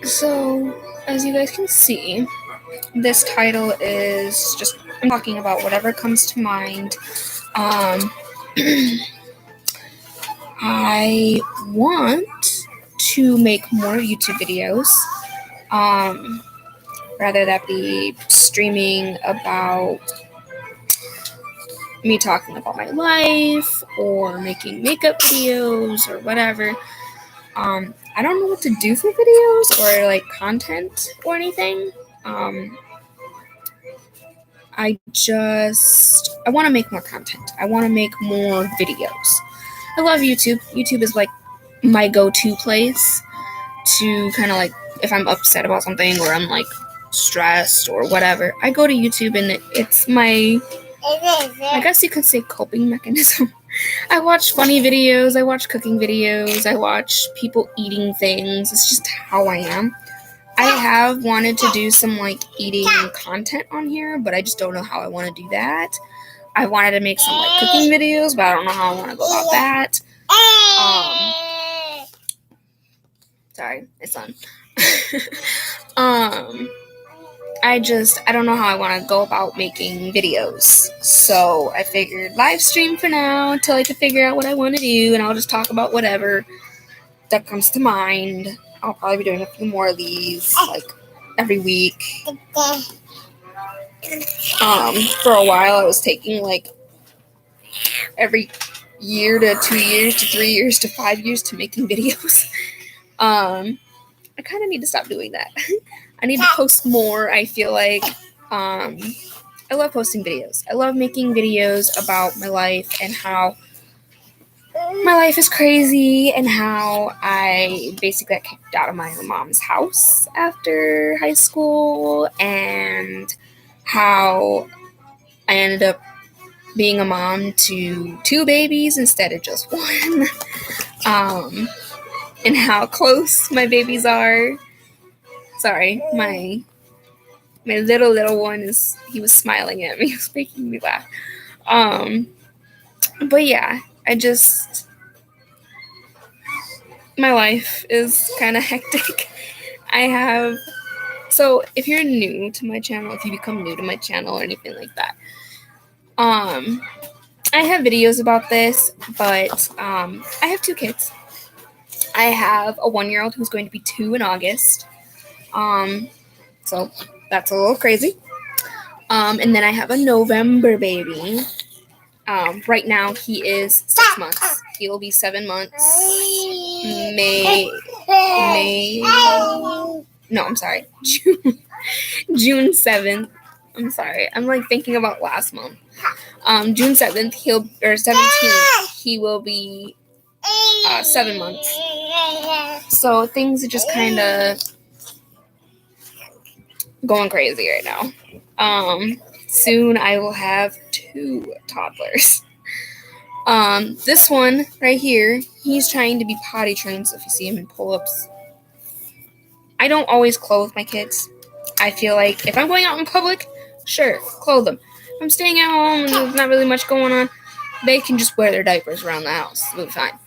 So, as you guys can see, this title is just I'm talking about whatever comes to mind. I want to make more YouTube videos. Rather that be streaming about me talking about my life or making makeup videos or whatever. I don't know what to do for videos or like content or anything. I want to make more content. I want to make more videos. I love YouTube. YouTube is like my go-to place to kind of like, if I'm upset about something or I'm like stressed or whatever, I go to YouTube and it's my, I guess you could say, coping mechanism. I watch funny videos, I watch cooking videos, I watch people eating things. It's just how I am. I have wanted to do some like eating content on here, but I just don't know how I want to do that. I wanted to make some like cooking videos, but I don't know how I want to go about that. Sorry, my son. I don't know how I want to go about making videos. So I figured live stream for now until I can figure out what I want to do, and I'll just talk about whatever that comes to mind. I'll probably be doing a few more of these, like, every week. For a while I was taking, like, every year to 2 years to 3 years to 5 years to making videos. I kind of need to stop doing that. I need to post more. I feel like I love posting videos. I love making videos about my life and how my life is crazy and how I basically got kicked out of my mom's house after high school and how I ended up being a mom to 2 babies instead of just 1. And how close my babies are. Sorry, my little one he was smiling at me. He was making me laugh. But yeah, my life is kind of hectic. So if you're new to my channel, if you become new to my channel or anything like that, I have videos about this, but I have 2 kids. I have a 1-year-old who's going to be 2 in August. So that's a little crazy. And then I have a November baby. Right now he is 6 months. He will be 7 months. June 7th. I'm sorry. I'm like thinking about last month. June 7th, 17th, he will be 7 months. So things are just kind of going crazy right now. Soon I will have 2 toddlers. This one right here, he's trying to be potty trained, so if you see him in pull-ups. I don't always clothe my kids. I feel like if I'm going out in public, sure, clothe them. If I'm staying at home and there's not really much going on, they can just wear their diapers around the house. It'll be fine.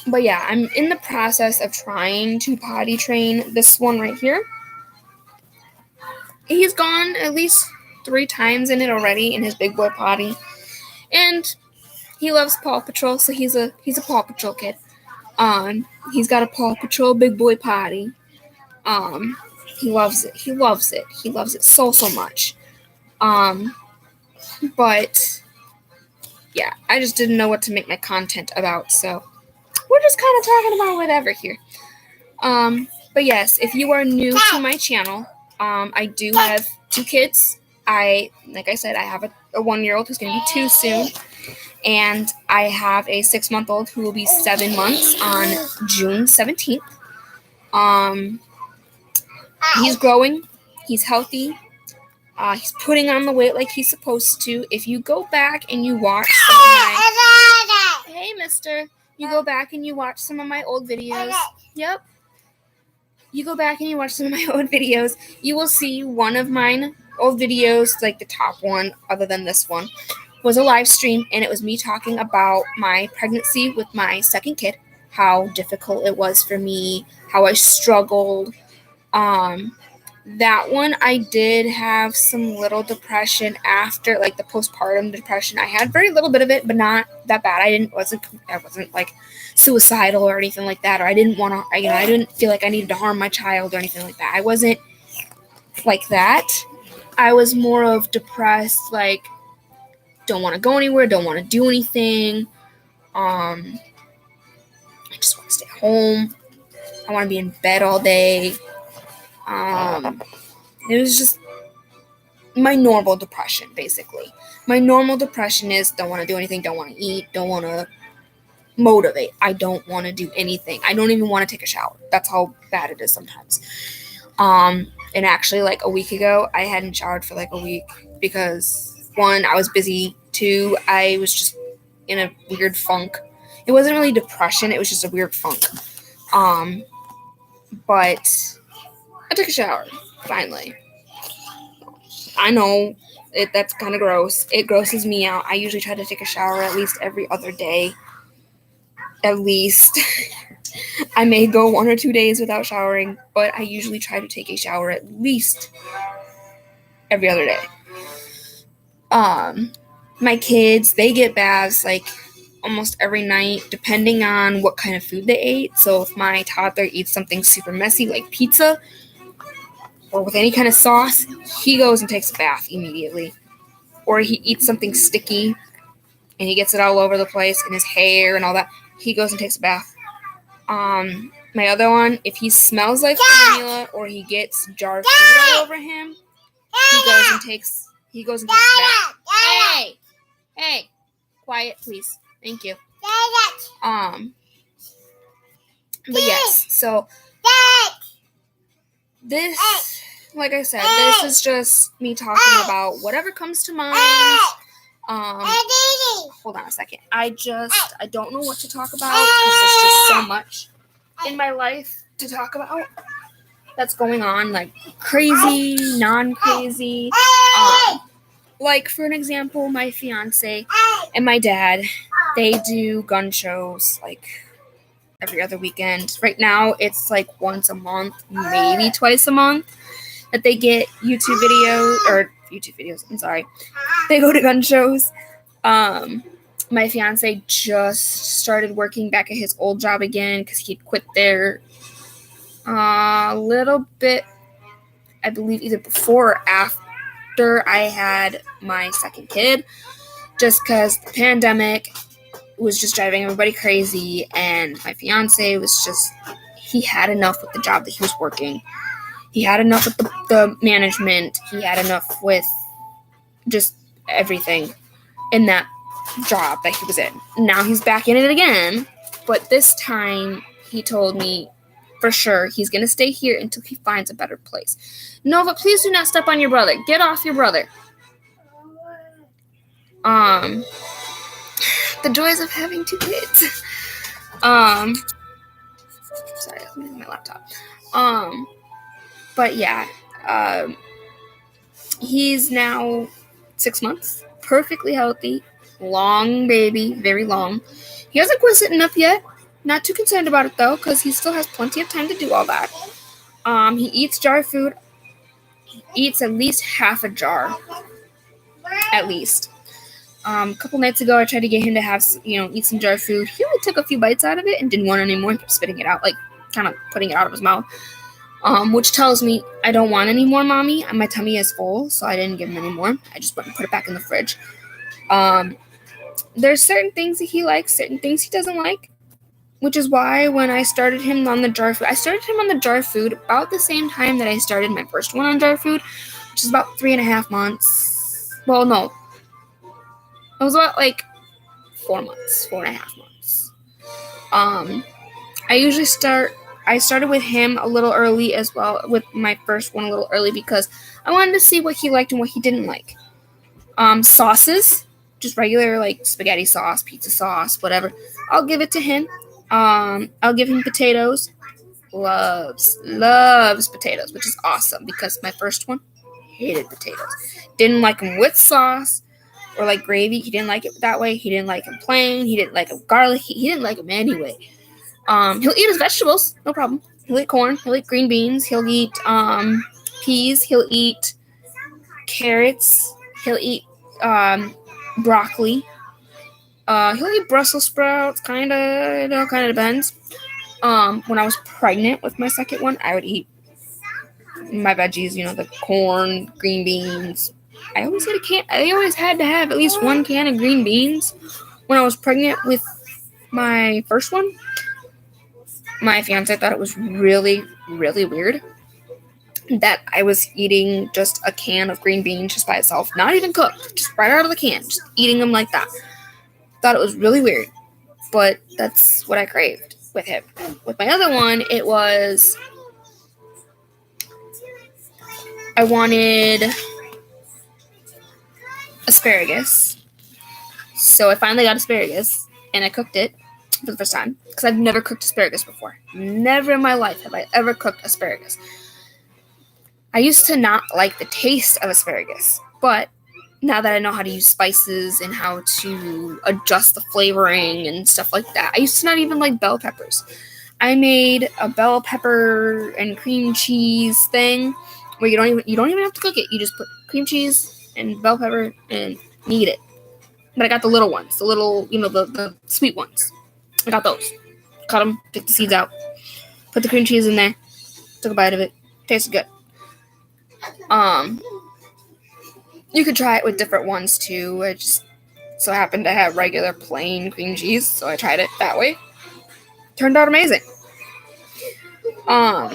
But yeah, I'm in the process of trying to potty train this one right here. He's gone at least 3 times in it already in his big boy potty. And he loves Paw Patrol, so he's a Paw Patrol kid. He's got a Paw Patrol big boy potty. He loves it. He loves it. He loves it so much. But yeah, I just didn't know what to make my content about, so we're just kind of talking about whatever here. But yes, if you are new to my channel, I do have 2 kids. Like I said, I have a 1-year-old who's going to be 2 soon. And I have a 6-month-old who will be 7 months on June 17th. He's growing. He's healthy. He's putting on the weight like he's supposed to. If you go back and you watch some of my... Hey, mister. You go back and you watch some of my old videos. Yep. You go back and you watch some of my old videos. You will see one of mine old videos, like the top one, other than this one, was a live stream, and it was me talking about my pregnancy with my second kid, how difficult it was for me, how I struggled. That one, I did have some little depression after, like the postpartum depression. I had very little bit of it, but not that bad. I wasn't like suicidal or anything like that, or I didn't want to, I didn't feel like I needed to harm my child or anything like that. I wasn't like that. I was more of depressed, like don't want to go anywhere, don't want to do anything. I just want to stay home. I want to be in bed all day. It was just my normal depression, basically. My normal depression is don't want to do anything, don't want to eat, don't want to motivate. I don't want to do anything. I don't even want to take a shower. That's how bad it is sometimes. And actually, like a week ago, I hadn't showered for like a week because, one, I was busy. Two, I was just in a weird funk. It wasn't really depression. It was just a weird funk. But I took a shower, finally. I know that's kind of gross. It grosses me out. I usually try to take a shower at least every other day. At least. I may go 1 or 2 days without showering, but I usually try to take a shower at least every other day. My kids, they get baths like almost every night, depending on what kind of food they ate. So if my toddler eats something super messy like pizza or with any kind of sauce, he goes and takes a bath immediately. Or he eats something sticky and he gets it all over the place in his hair and all that, he goes and takes a bath. My other one, if he smells like formula or he gets jar food all over him, he goes and takes a bath. Hey, quiet, please. Thank you. But yes, so this, like I said, this is just me talking about whatever comes to mind. Hold on a second. I don't know what to talk about because there's just so much in my life to talk about that's going on, like crazy, non-crazy. Like, for an example, my fiance and my dad, they do gun shows, like, every other weekend. Right now, it's, like, once a month, maybe twice a month, that they get YouTube videos, I'm sorry. They go to gun shows. My fiance just started working back at his old job again because he quit there a little bit, I believe, either before or after I had my second kid, just because the pandemic was just driving everybody crazy, and my fiance was just, he had enough with the job that he was working. He had enough with the management. He had enough with just everything in that job that he was in. Now he's back in it again, but this time he told me for sure he's going to stay here until he finds a better place. Nova, please do not step on your brother. Get off your brother. The joys of having two kids. Sorry, I'm using my laptop. But yeah, he's now 6 months, perfectly healthy, long baby, very long. He hasn't quit sitting up yet. Not too concerned about it though, because he still has plenty of time to do all that. He eats jar food. He eats at least half a jar, at least. A couple nights ago, I tried to get him to have, eat some jar food. He only took a few bites out of it and didn't want it anymore. He kept spitting it out, like kind of putting it out of his mouth. Which tells me I don't want any more, Mommy. My tummy is full, so I didn't give him any more. I just went and put it back in the fridge. There's certain things that he likes, certain things he doesn't like, which is why when I started him on the jar food, I started him on the jar food about the same time that I started my first one on jar food, which is about 3.5 months. Well, no. It was about, 4 months, 4.5 months. I started with him a little early as well, with my first one a little early, because I wanted to see what he liked and what he didn't like. Sauces, just regular, spaghetti sauce, pizza sauce, whatever. I'll give it to him. I'll give him potatoes. Loves potatoes, which is awesome, because my first one hated potatoes. Didn't like them with sauce or like gravy. He didn't like it that way. He didn't like them plain. He didn't like them garlic. He didn't like them anyway. He'll eat his vegetables, no problem. He'll eat corn. He'll eat green beans. He'll eat peas. He'll eat carrots. He'll eat broccoli. He'll eat Brussels sprouts. Kind of depends. When I was pregnant with my second one, I would eat my veggies. The corn, green beans. I always had to have at least one can of green beans. When I was pregnant with my first one, my fiance thought it was really, really weird that I was eating just a can of green beans just by itself, not even cooked, just right out of the can, just eating them like that. Thought it was really weird, but that's what I craved with him. With my other one, it was I wanted asparagus, so I finally got asparagus, and I cooked it for the first time, because I've never cooked asparagus before. Never in my life have I ever cooked asparagus. I used to not like the taste of asparagus, but now that I know how to use spices and how to adjust the flavoring and stuff like that, I used to not even like bell peppers. I made a bell pepper and cream cheese thing where you don't even have to cook it. You just put cream cheese and bell pepper and eat it. But I got the little ones, the little, the sweet ones. I got those. Cut them, pick the seeds out, put the cream cheese in there, took a bite of it, tasted good. You could try it with different ones too. I just so happened to have regular plain cream cheese, so I tried it that way. Turned out amazing. But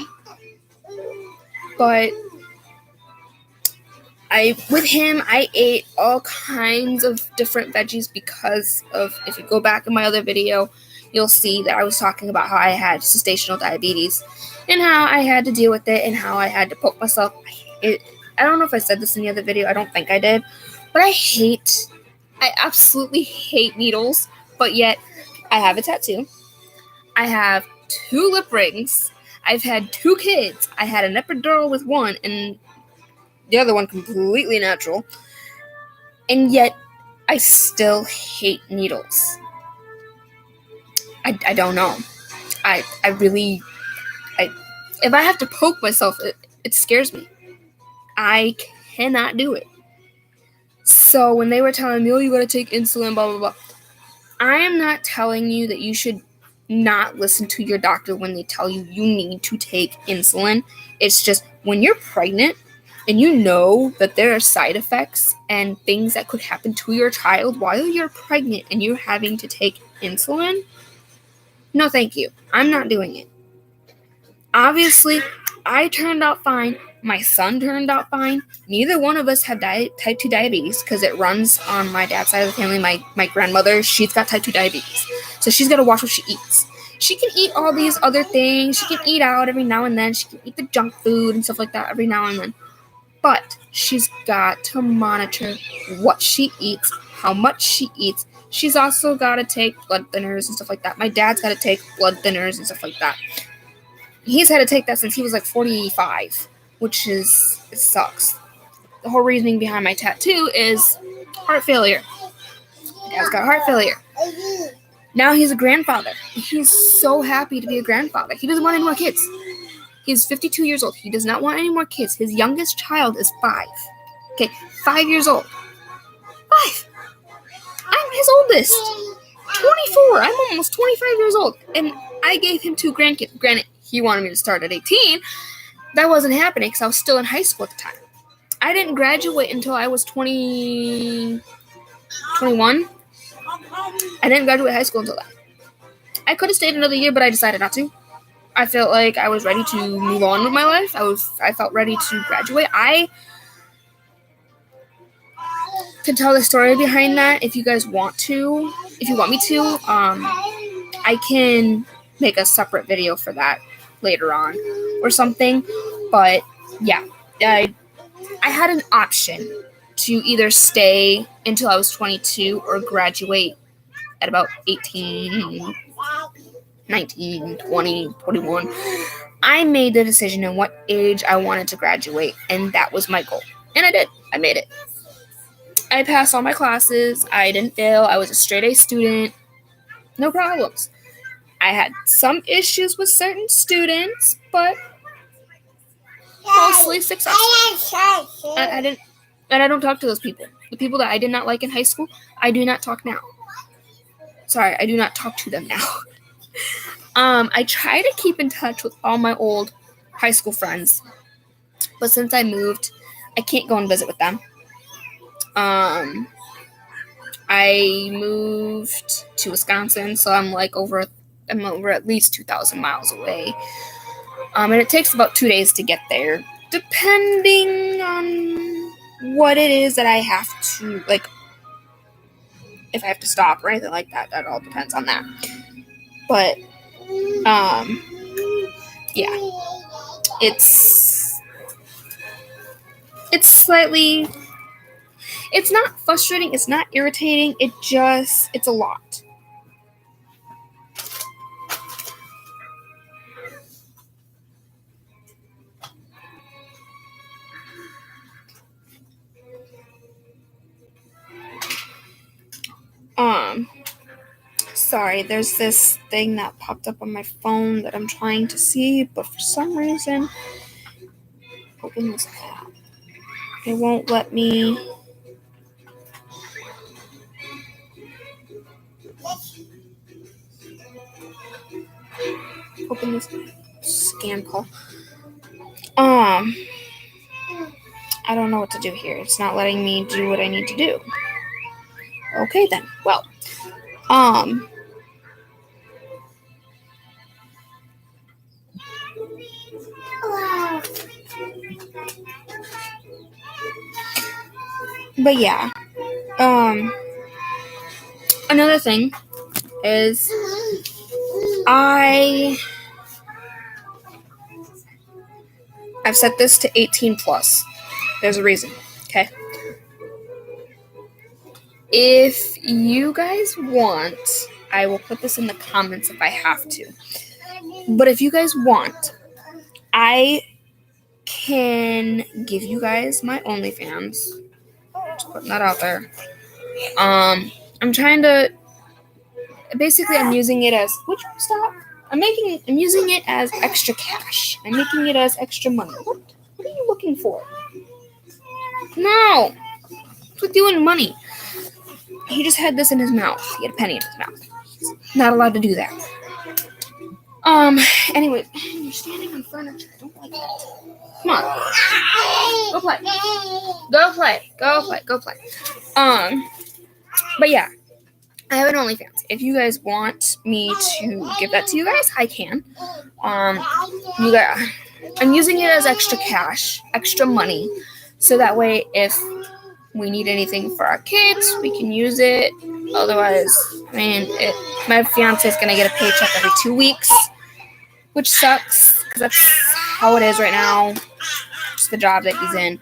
with him, I ate all kinds of different veggies because of, if you go back in my other video, you'll see that I was talking about how I had gestational diabetes and how I had to deal with it and how I had to poke myself. I don't know if I said this in the other video. I don't think I did. But I absolutely hate needles. But yet, I have a tattoo. I have 2 lip rings. I've had 2 kids. I had an epidural with one and the other one completely natural. And yet, I still hate needles. I don't know. If I have to poke myself, it scares me. I cannot do it. So when they were telling me, you gotta take insulin, blah, blah, blah. I am not telling you that you should not listen to your doctor when they tell you need to take insulin. It's just when you're pregnant and you know that there are side effects and things that could happen to your child while you're pregnant and you're having to take insulin, no thank you. I'm not doing it. Obviously, I turned out fine. My son turned out fine. Neither one of us have type 2 diabetes because it runs on my dad's side of the family. My grandmother, she's got type 2 diabetes. So she's got to watch what she eats. She can eat all these other things. She can eat out every now and then. She can eat the junk food and stuff like that every now and then. But she's got to monitor what she eats, how much she eats. She's also got to take blood thinners and stuff like that. My dad's got to take blood thinners and stuff like that. He's had to take that since he was like 45, which it sucks. The whole reasoning behind my tattoo is heart failure. My dad's got heart failure. Now he's a grandfather. He's so happy to be a grandfather. He doesn't want any more kids. He's 52 years old. He does not want any more kids. His youngest child is 5. Okay, 5 years old. 5. I'm his oldest. 24. I'm almost 25 years old. And I gave him 2 grandkids. Granted, he wanted me to start at 18. That wasn't happening because I was still in high school at the time. I didn't graduate until I was 21. I didn't graduate high school until that. I could have stayed another year, but I decided not to. I felt like I was ready to move on with my life. I felt ready to graduate. I can tell the story behind that if you guys want to. If you want me to, I can make a separate video for that later on or something. But yeah, I had an option to either stay until I was 22 or graduate at about 18, 19, 20, 21. I made the decision on what age I wanted to graduate, and that was my goal. And I did. I made it. I passed all my classes. I didn't fail. I was a straight A student. No problems. I had some issues with certain students, but mostly successful. I didn't, and I don't talk to those people. The people that I did not like in high school, I do not talk now. Sorry, I do not talk to them now. I try to keep in touch with all my old high school friends, but since I moved, I can't go and visit with them. I moved to Wisconsin, so I'm over at least 2,000 miles away. And it takes about 2 days to get there, depending on what it is that I have to, if I have to stop or anything like that. That all depends on that. But, yeah. It's slightly, it's not frustrating, it's not irritating, it's a lot. Sorry, there's this thing that popped up on my phone that I'm trying to see, but for some reason, open this app. It won't let me. Open this scam call. I don't know what to do here. It's not letting me do what I need to do. Okay then. Well, but yeah. Another thing is I've set this to 18 plus. There's a reason, okay? If you guys want, I will put this in the comments if I have to. But if you guys want, I can give you guys my OnlyFans. Just putting that out there. I'm trying to. Basically, I'm using it as. Would you stop? I'm using it as extra cash. I'm making it as extra money. What are you looking for? No. What's with you and money? He just had this in his mouth. He had a penny in his mouth. He's not allowed to do that. Anyway, you're standing on furniture. I don't like that. Come on. Go play. Go play. But yeah. I have an OnlyFans. If you guys want me to give that to you guys, I can. I'm using it as extra cash, extra money, so that way if we need anything for our kids, we can use it. Otherwise, my fiance is gonna get a paycheck every 2 weeks, which sucks because that's how it is right now. Just the job that he's in.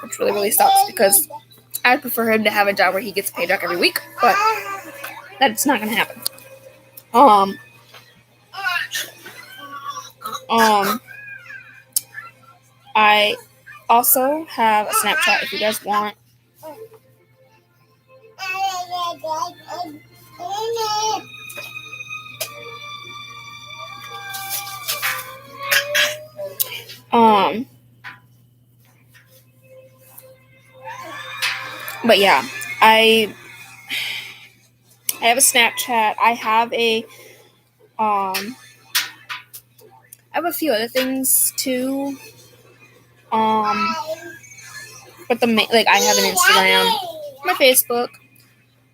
Which really, really sucks because I'd prefer him to have a job where he gets a paycheck every week, but that's not gonna happen. I also have a Snapchat if you guys want. But yeah, I have a Snapchat. I have a few other things too. But I have an Instagram, my Facebook.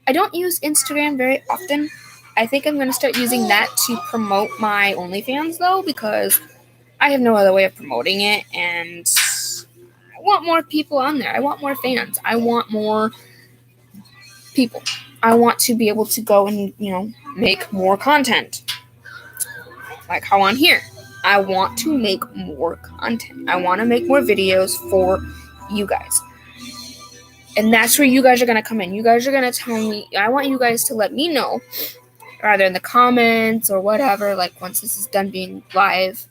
I don't use Instagram very often. I think I'm going to start using that to promote my OnlyFans though, because I have no other way of promoting it, and I want more people on there. I want more fans. I want more people. I want to be able to go and, make more content. Like how on here. I want to make more content. I want to make more videos for you guys. And that's where you guys are going to come in. You guys are going to tell me. I want you guys to let me know, either in the comments or whatever, like once this is done being live.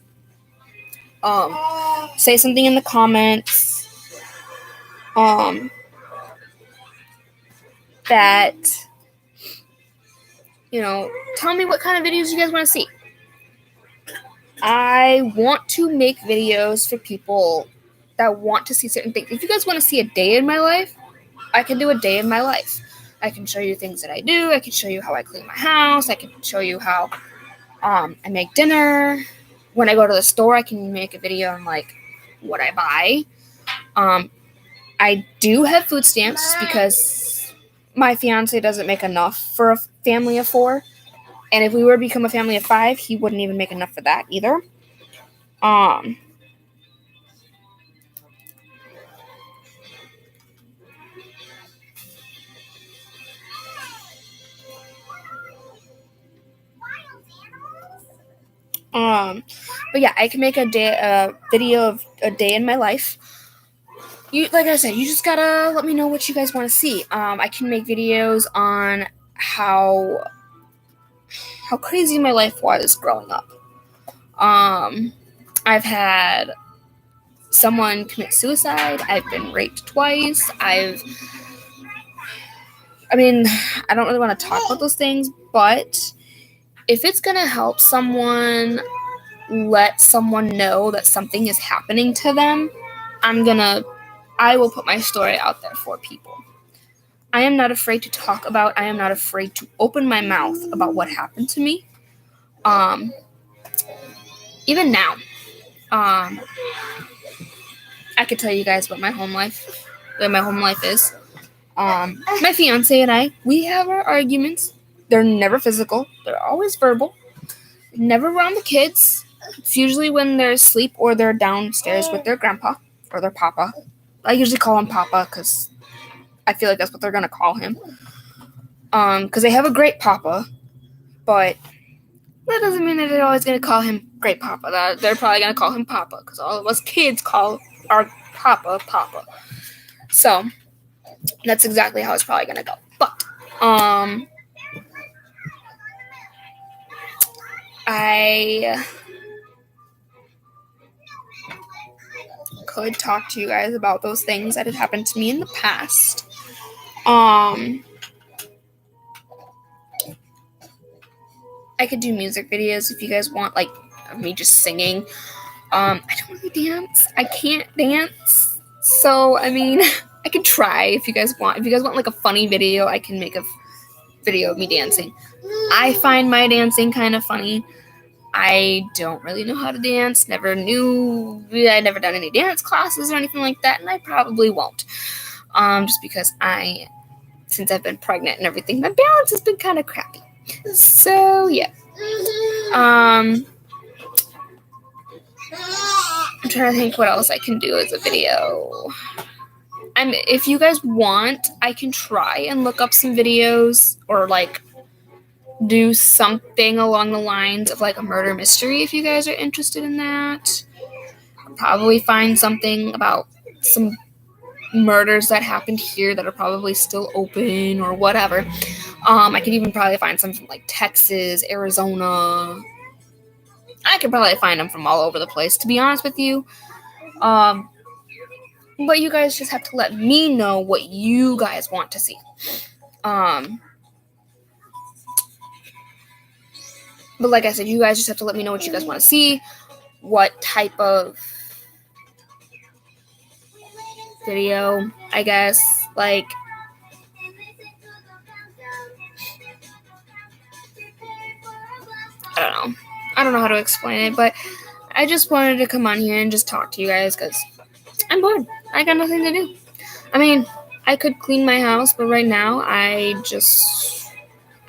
Say something in the comments that, tell me what kind of videos you guys want to see. I want to make videos for people that want to see certain things. If you guys want to see a day in my life, I can do a day in my life. I can show you things that I do. I can show you how I clean my house. I can show you how I make dinner. When I go to the store, I can make a video on what I buy. I do have food stamps because my fiance doesn't make enough for a family of 4. And if we were to become a family of 5, he wouldn't even make enough for that either. But yeah, I can make a video of a day in my life. Like I said, you just gotta let me know what you guys want to see. I can make videos on how crazy my life was growing up. I've had someone commit suicide. I've been raped twice. I don't really want to talk about those things, but if it's gonna help someone let someone know that something is happening to them, I will put my story out there for people. I am not afraid to talk about. I am not afraid to open my mouth about what happened to me. Even now, I could tell you guys what my home life is. My fiance and I, we have our arguments. They're never physical. They're always verbal. Never around the kids. It's usually when they're asleep or they're downstairs with their grandpa or their papa. I usually call him Papa because I feel like that's what they're going to call him. Because they have a great Papa, but that doesn't mean that they're always going to call him Great Papa. They're probably going to call him Papa because all of us kids call our Papa Papa. So that's exactly how it's probably going to go. But I could talk to you guys about those things that had happened to me in the past. I could do music videos if you guys want, me just singing. I don't really dance. I can't dance. So, I could try if you guys want. If you guys want, a funny video, I can make a video of me dancing. I find my dancing kind of funny. I don't really know how to dance. I never done any dance classes or anything like that, and I probably won't. Just because since I've been pregnant and everything, my balance has been kind of crappy. So, yeah. I'm trying to think what else I can do as a video. If you guys want, I can try and look up some videos or, do something along the lines of, a murder mystery if you guys are interested in that. I'll probably find something about some murders that happened here that are probably still open or whatever. I could even probably find some from Texas, Arizona. I could probably find them from all over the place, to be honest with you. But you guys just have to let me know what you guys want to see. But like I said, you guys just have to let me know what you guys want to see, what type of video, I guess. I don't know. I don't know how to explain it, but I just wanted to come on here and just talk to you guys because I'm bored. I got nothing to do. I could clean my house, but right now I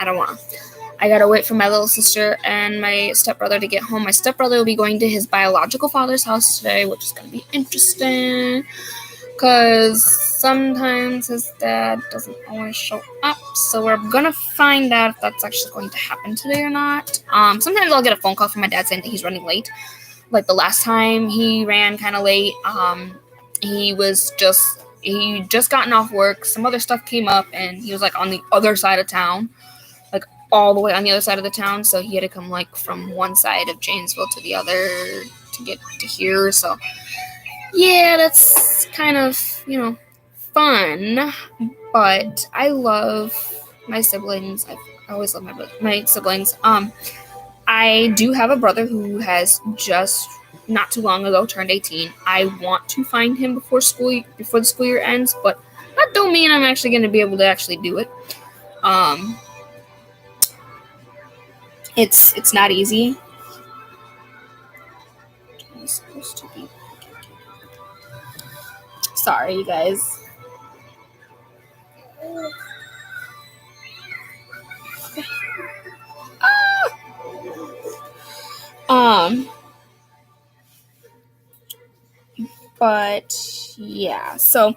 don't want to. I gotta wait for my little sister and my stepbrother to get home. My stepbrother will be going to his biological father's house today, which is gonna be interesting because sometimes his dad doesn't always show up. So we're gonna find out if that's actually going to happen today or not. Sometimes I'll get a phone call from my dad saying that he's running late. The last time he ran kind of late. He just gotten off work. Some other stuff came up, and he was on the other side of town. All the way on the other side of the town, so he had to come from one side of Janesville to the other to get to hear. So yeah, that's kind of, fun. But I love my siblings. I always love my siblings. I do have a brother who has just not too long ago turned 18. I want to find him before the school year ends, but that don't mean I'm actually going to be able to actually do it. It's not easy. It's supposed to be. Sorry, you guys. But yeah, so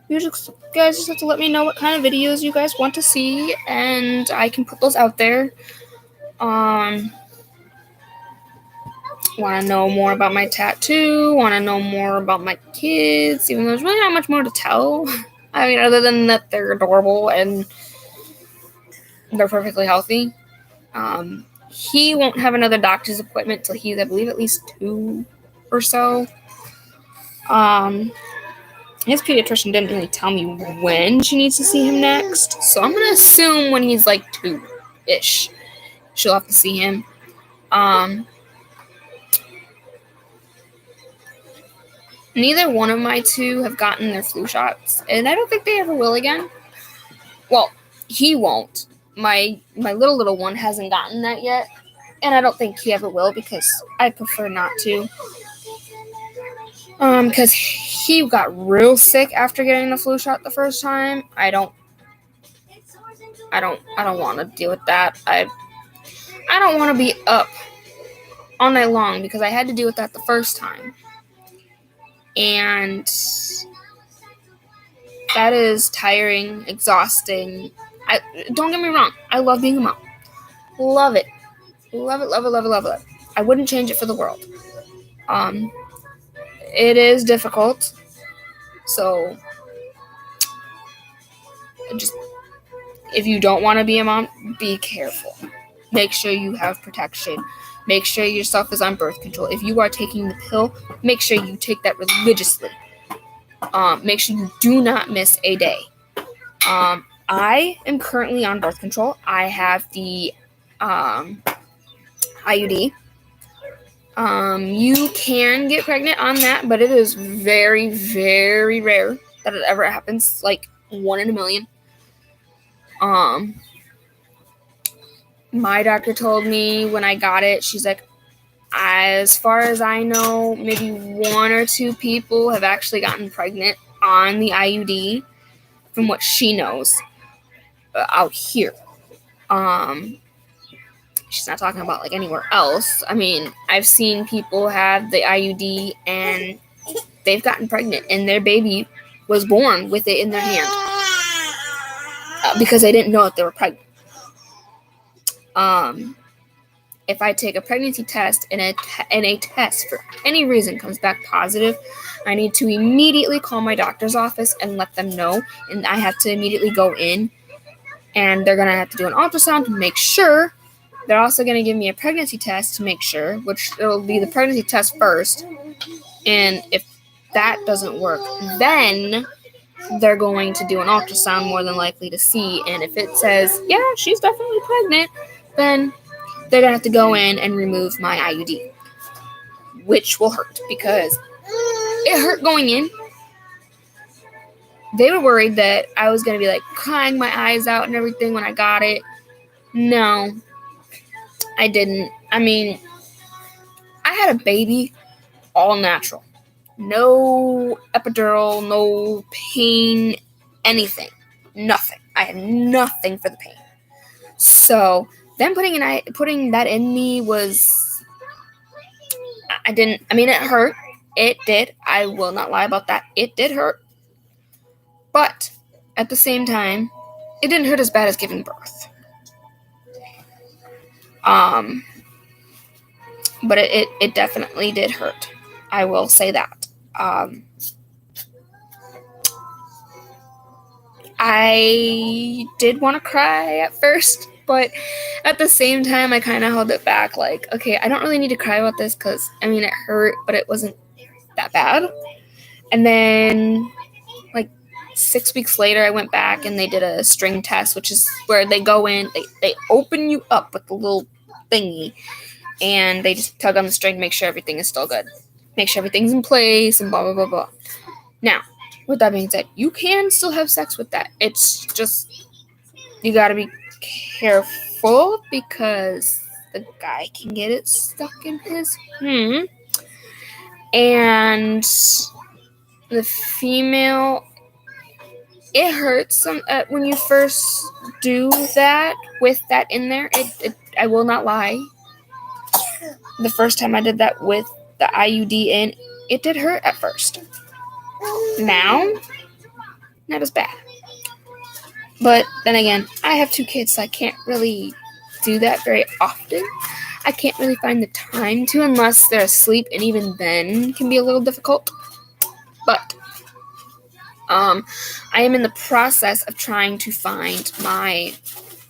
you guys just have to let me know what kind of videos you guys want to see, and I can put those out there. Want to know more about my tattoo? Want to know more about my kids? Even though there's really not much more to tell. I mean, other than that they're adorable and they're perfectly healthy. He won't have another doctor's appointment till he's, I believe, at least 2 or so. His pediatrician didn't really tell me when she needs to see him next, so I'm gonna assume when he's like 2-ish, she'll have to see him. Neither one of my 2 have gotten their flu shots, and I don't think they ever will again. Well, he won't. My little one hasn't gotten that yet, and I don't think he ever will because I prefer not to. Because he got real sick after getting the flu shot the first time. I don't want to deal with that. I don't want to be up all night long because I had to deal with that the first time. And that is tiring, exhausting. Don't get me wrong. I love being a mom. Love it. Love it, love it, love it, love it. I wouldn't change it for the world. It is difficult. So just, if you don't want to be a mom, be careful. Make sure you have protection. Make sure your stuff is on birth control. If you are taking the pill, make sure you take that religiously. Make sure you do not miss a day. I am currently on birth control. I have the IUD. You can get pregnant on that, but it is very, very rare that it ever happens. Like 1 in a million. My doctor told me when I got it, she's like, as far as I know, maybe 1 or 2 people have actually gotten pregnant on the IUD, from what she knows, out here. She's not talking about like anywhere else. I mean, I've seen people have the IUD and they've gotten pregnant and their baby was born with it in their hand because they didn't know that they were pregnant. If I take a pregnancy test and a test for any reason comes back positive, I need to immediately call my doctor's office and let them know, and I have to immediately go in, and they're going to have to do an ultrasound to make sure. They're also going to give me a pregnancy test to make sure, which it'll be the pregnancy test first, and if that doesn't work, then they're going to do an ultrasound more than likely to see, and if it says, yeah, she's definitely pregnant, then they're going to have to go in and remove my IUD, which will hurt because it hurt going in. They were worried that I was going to be like crying my eyes out and everything when I got it. No, I didn't. I mean, I had a baby all natural. No epidural, no pain, anything. Nothing. I had nothing for the pain. So then putting that in me was, it hurt. It did. I will not lie about that. It did hurt. But at the same time, it didn't hurt as bad as giving birth. But it definitely did hurt. I will say that. I did want to cry at first, But at the same time, I kind of held it back. Like, okay, I don't really need to cry about this because, I mean, it hurt, but it wasn't that bad. And then, like, 6 weeks later, I went back and they did a string test, which is where they go in, they open you up with the little thingy, and they just tug on the string to make sure everything is still good. Make sure everything's in place and blah, blah, blah, blah. Now, with that being said, you can still have sex with that. It's just, you gotta be careful because the guy can get it stuck in his and the female, it hurts when you first do that with that in there. I will not lie. The first time I did that with the IUD in, it did hurt at first. Now, not as bad. But then again, I have 2 kids, so I can't really do that very often. I can't really find the time to unless they're asleep, and even then can be a little difficult. But I am in the process of trying to find my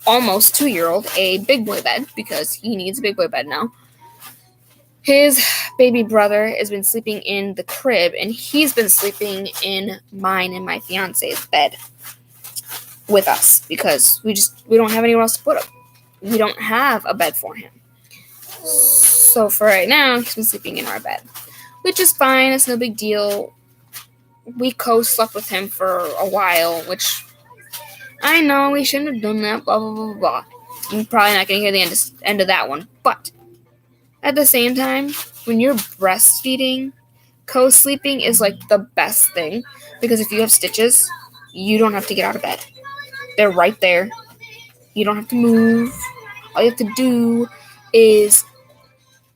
almost 2-year-old a big boy bed because he needs a big boy bed now. His baby brother has been sleeping in the crib, and he's been sleeping in mine and my fiance's bed with us because we don't have anywhere else to put him. We don't have a bed for him. So for right now, he's been sleeping in our bed, which is fine. It's no big deal. We co-slept with him for a while, which I know we shouldn't have done that, blah, blah, blah, blah. I'm probably not going to hear the end of that one. But at the same time, when you're breastfeeding, co-sleeping is like the best thing because if you have stitches, you don't have to get out of bed. They're right there. You don't have to move. All you have to do is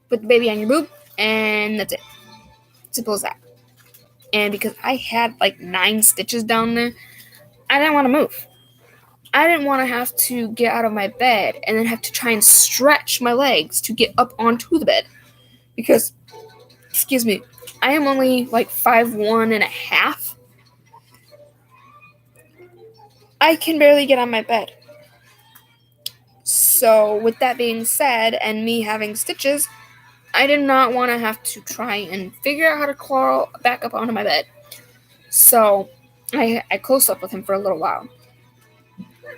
put the baby on your boob, and that's it. Simple as that. And because I had like 9 stitches down there, I didn't want to move. I didn't want to have to get out of my bed and then have to try and stretch my legs to get up onto the bed. Because, excuse me, I am only like 5'1.5". I can barely get on my bed. So, with that being said, and me having stitches, I did not want to have to try and figure out how to crawl back up onto my bed. So, I close-up with him for a little while.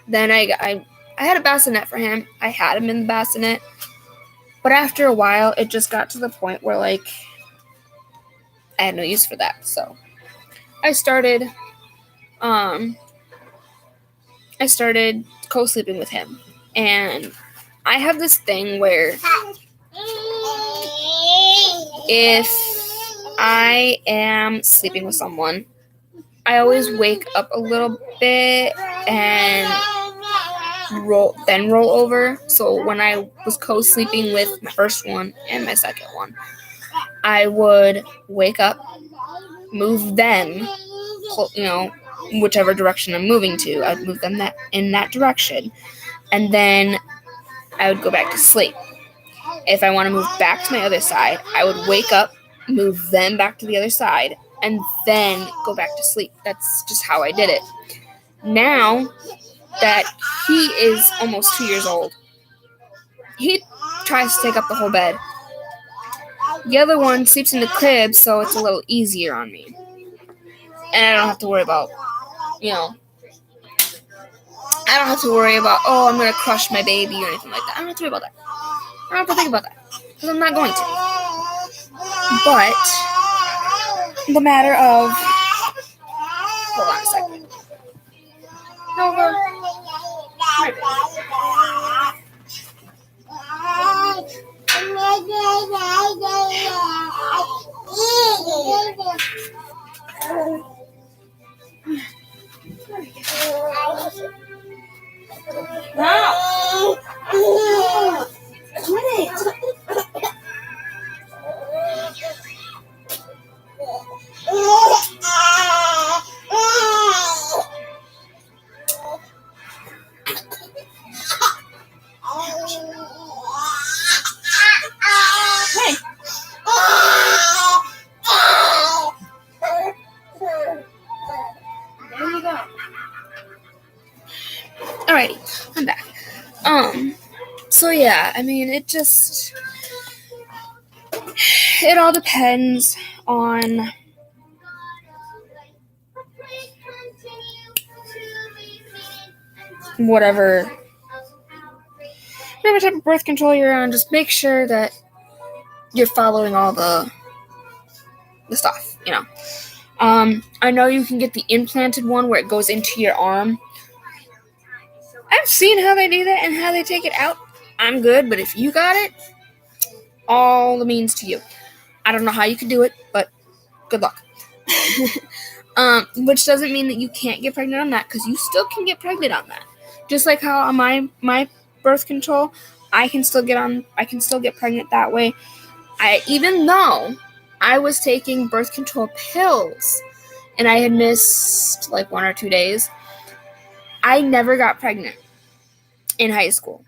Then I had a bassinet for him. I had him in the bassinet. But after a while, it just got to the point where, like, I had no use for that. So, I started co-sleeping with him. And I have this thing where if I am sleeping with someone, I always wake up a little bit and roll over. So when I was co-sleeping with my first one and my second one, I would wake up, move them, whichever direction I'm moving to. I'd move them in that direction, and then I would go back to sleep. If I want to move back to my other side, I would wake up, move them back to the other side, and then go back to sleep. That's just how I did it. Now that he is almost 2 years old, he tries to take up the whole bed. The other one sleeps in the crib, so it's a little easier on me. And I don't have to worry about, I don't have to worry about, I'm going to crush my baby or anything like that. I don't have to worry about that. I don't have to think about that. Because I'm not going to. But, the matter of, hold on a second. Nova, my baby. yeah, I mean, it all depends on whatever type of birth control you're on. Just make sure that you're following all the stuff, I know you can get the implanted one where it goes into your arm. I've seen how they do that and how they take it out. I'm good, but if you got it, all the means to you. I don't know how you could do it, but good luck. Which doesn't mean that you can't get pregnant on that, because you still can get pregnant on that. Just like how on my birth control, I can still get pregnant that way. Even though I was taking birth control pills and I had missed like 1 or 2 days, I never got pregnant in high school.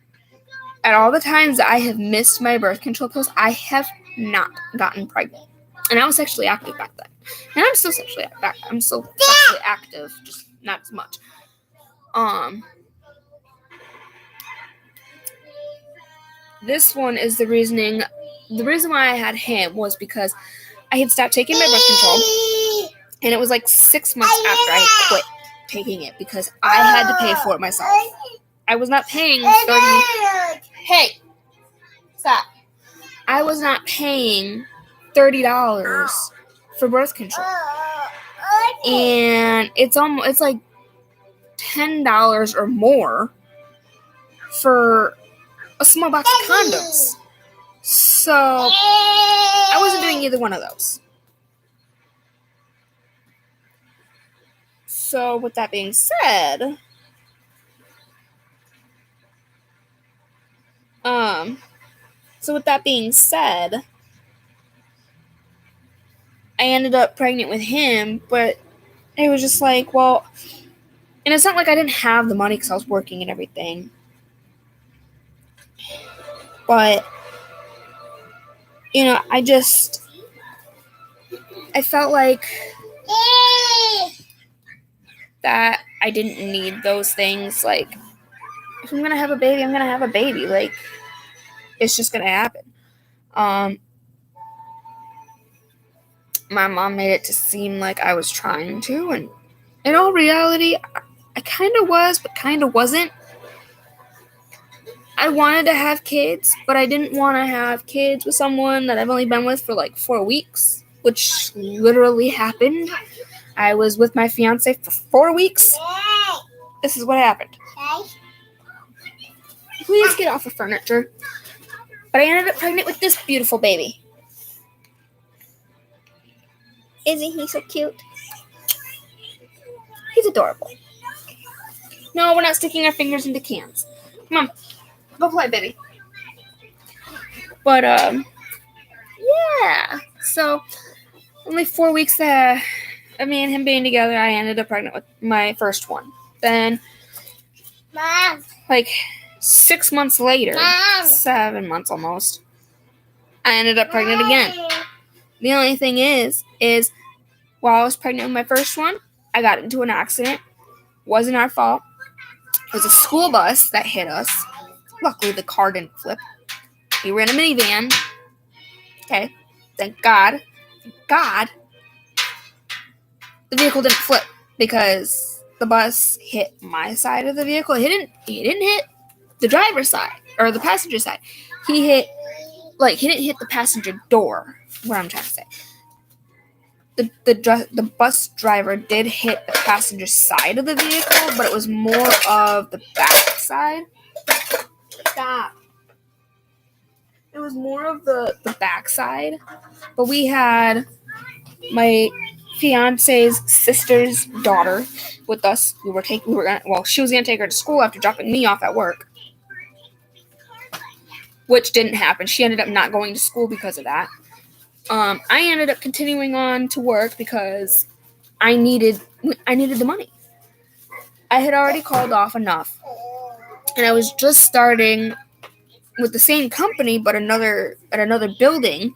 At all the times that I have missed my birth control pills, I have not gotten pregnant. And I was sexually active back then. And I'm still sexually active, just not as much. This one is the reason why I had him was because I had stopped taking my birth control, and it was like 6 months after I had quit taking it because I had to pay for it myself. I was not paying Hey, stop. I was not paying $30 for birth control, and it's like $10 or more for a small box of condoms. So I wasn't doing either one of those. So with that being said, I ended up pregnant with him, but it was just like, well, and it's not like I didn't have the money because I was working and everything, but, I felt like that I didn't need those things. Like, if I'm going to have a baby, I'm going to have a baby. Like, it's just going to happen. My mom made it to seem like I was trying to, and in all reality, I kind of was, but kind of wasn't. I wanted to have kids, but I didn't want to have kids with someone that I've only been with for like 4 weeks, which literally happened. I was with my fiance for 4 weeks. This is what happened. Please get off the furniture. But I ended up pregnant with this beautiful baby. Isn't he so cute? He's adorable. No, we're not sticking our fingers into cans. Come on. Go play, baby. But, yeah. So, only 4 weeks of me and him being together, I ended up pregnant with my first one. Then, Mom. Like 6 months later, Mom. 7 months almost, I ended up pregnant again. The only thing is while I was pregnant with my first one, I got into an accident. Wasn't our fault. It was a school bus that hit us. Luckily, the car didn't flip. We were in a minivan. Okay. Thank God. The vehicle didn't flip because the bus hit my side of the vehicle. He didn't hit the driver's side or the passenger side. He didn't hit the passenger door. What I'm trying to say. The bus driver did hit the passenger side of the vehicle, but it was more of the back side. Stop. It was more of the back side. But we had my fiance's sister's daughter with us. She was gonna take her to school after dropping me off at work, which didn't happen. She ended up not going to school because of that. I ended up continuing on to work because I needed the money. I had already called off enough, and I was just starting with the same company, but at another building